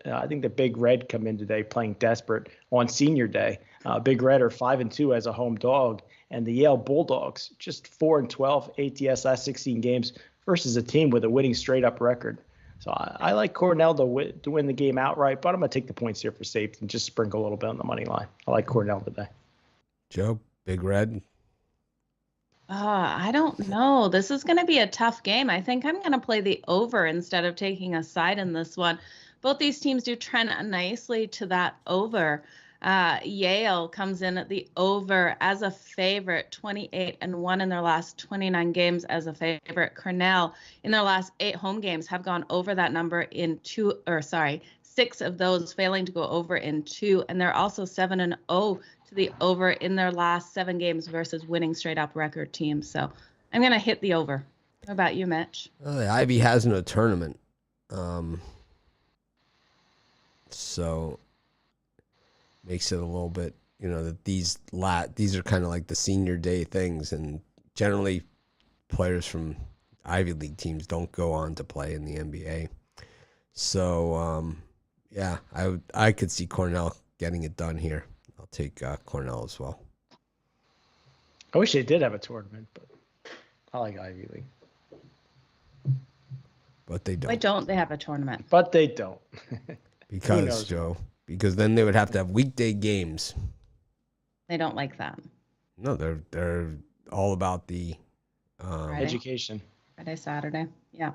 S7: I think the Big Red come in today playing desperate on senior day. Big Red are 5-2 as a home dog, and the Yale Bulldogs just 4-12 ATS last 16 games versus a team with a winning straight-up record. So I like Cornell to win the game outright, but I'm going to take the points here for safety and just sprinkle a little bit on the money line. I like Cornell today.
S1: Joe, Big Red?
S2: I don't know. This is going to be a tough game. I think I'm going to play the over instead of taking a side in this one. Both these teams do trend nicely to that over. Yale comes in at the over as a favorite, 28-1 in their last 29 games as a favorite. Cornell in their last 8 home games have gone over that number in 6 of those, failing to go over in 2, and they're also 7-0 to the over in their last 7 games versus winning straight up record teams. So I'm going to hit the over. How about you, Mitch?
S1: Well, the Ivy has no tournament. So makes it a little bit, that these are kind of like the senior day things, and generally players from Ivy League teams don't go on to play in the NBA. So yeah, I could see Cornell getting it done here. I'll take Cornell as well.
S7: I wish they did have a tournament, but I like Ivy League.
S1: But they don't.
S2: Why don't they have a tournament?
S7: But they don't.
S1: Because, Joe, because then they would have to have weekday games.
S2: They don't like that.
S1: No, they're all about the
S7: education.
S2: Friday, Saturday. Yeah.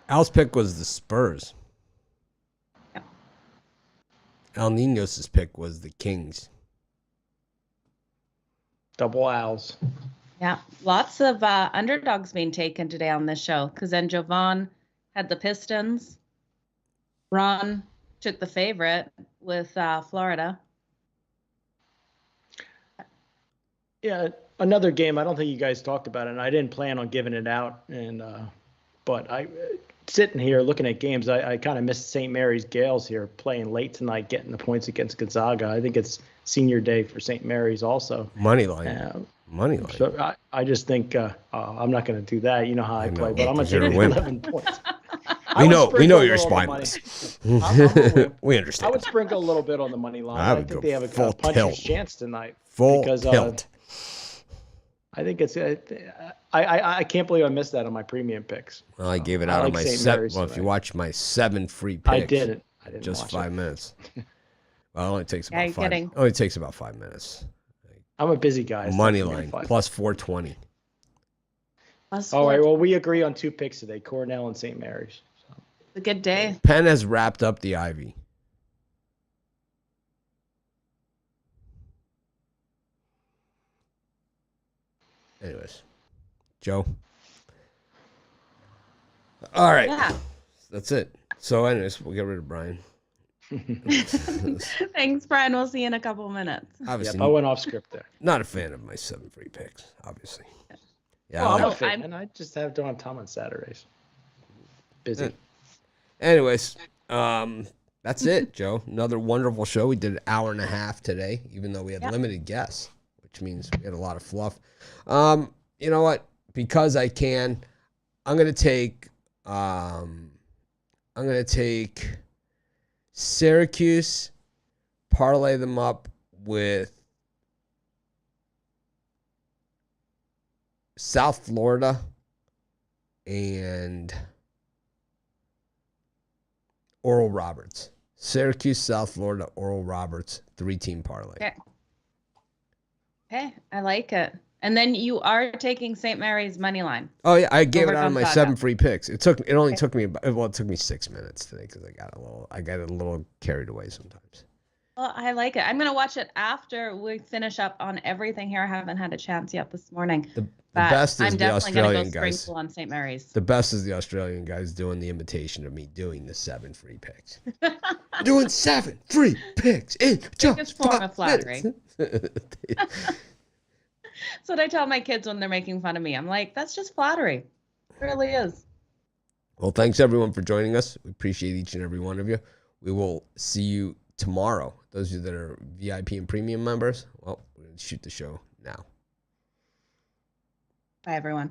S1: Al's pick was the Spurs.
S2: Yeah.
S1: Al Ninos' pick was the Kings.
S7: Double Al's.
S2: Yeah, lots of underdogs being taken today on this show, because then Jovon had the Pistons. Ron took the favorite with Florida.
S7: Yeah, another game. I don't think you guys talked about it, and I didn't plan on giving it out. But I sitting here looking at games, I kind of missed St. Mary's Gales here playing late tonight, getting the points against Gonzaga. I think it's senior day for St. Mary's also.
S1: Money line. Money line.
S7: So I just think I'm not going to do that. You know how I play, but I'm going to take 11 points.
S1: We know you're spineless. We understand.
S7: I would sprinkle a little bit on the money line. I think they have a puncher's chance tonight.
S1: Full tilt.
S7: I think it's. I can't believe I missed that on my premium picks.
S1: Well, I gave it out on my 7. Well, if you watch my 7 free picks,
S7: I didn't.
S1: Just 5 minutes. Well, it only takes about 5.
S2: Kidding.
S1: Only takes about 5 minutes.
S7: I'm a busy guy.
S1: Money line plus 420.
S7: All right. Well, we agree on 2 picks today: Cornell and St. Mary's. So.
S2: It's a good day.
S1: Penn has wrapped up the Ivy. Anyways, Joe. All right.
S2: Yeah.
S1: That's it. So, anyways, we'll get rid of Brian.
S2: Thanks, Brian. We'll see you in a couple of minutes.
S1: Obviously,
S7: I went off script there.
S1: Not a fan of my 7 free picks, obviously. Yeah,
S7: well, I'm a fan. I just don't have time on Saturdays. Busy.
S1: Anyways, that's it, Joe. Another wonderful show. We did an hour and a half today, even though we had limited guests, which means we had a lot of fluff. You know what? Because I can, I'm gonna take Syracuse, parlay them up with South Florida and Oral Roberts. Syracuse, South Florida, Oral Roberts, 3-team parlay.
S2: Okay, I like it. And then you are taking St. Mary's money line.
S1: Oh yeah, I gave it out on my 7 free picks. It took me 6 minutes today because I got a little carried away sometimes.
S2: Well, I like it. I'm going to watch it after we finish up on everything here. I haven't had a chance yet this morning.
S1: The best is
S2: I'm
S1: the
S2: definitely going to go
S1: Australian guys.
S2: sprinkle on St. Mary's.
S1: The best is the Australian guys doing the imitation of me doing the 7 free picks. Doing 7 free picks in
S2: Biggest form of
S1: 5
S2: flattery.
S1: minutes.
S2: That's what I tell my kids when they're making fun of me. I'm like, that's just flattery. It really is.
S1: Well, thanks everyone for joining us. We appreciate each and every one of you. We will see you tomorrow. Those of you that are VIP and premium members, well, we're going to shoot the show now.
S2: Bye, everyone.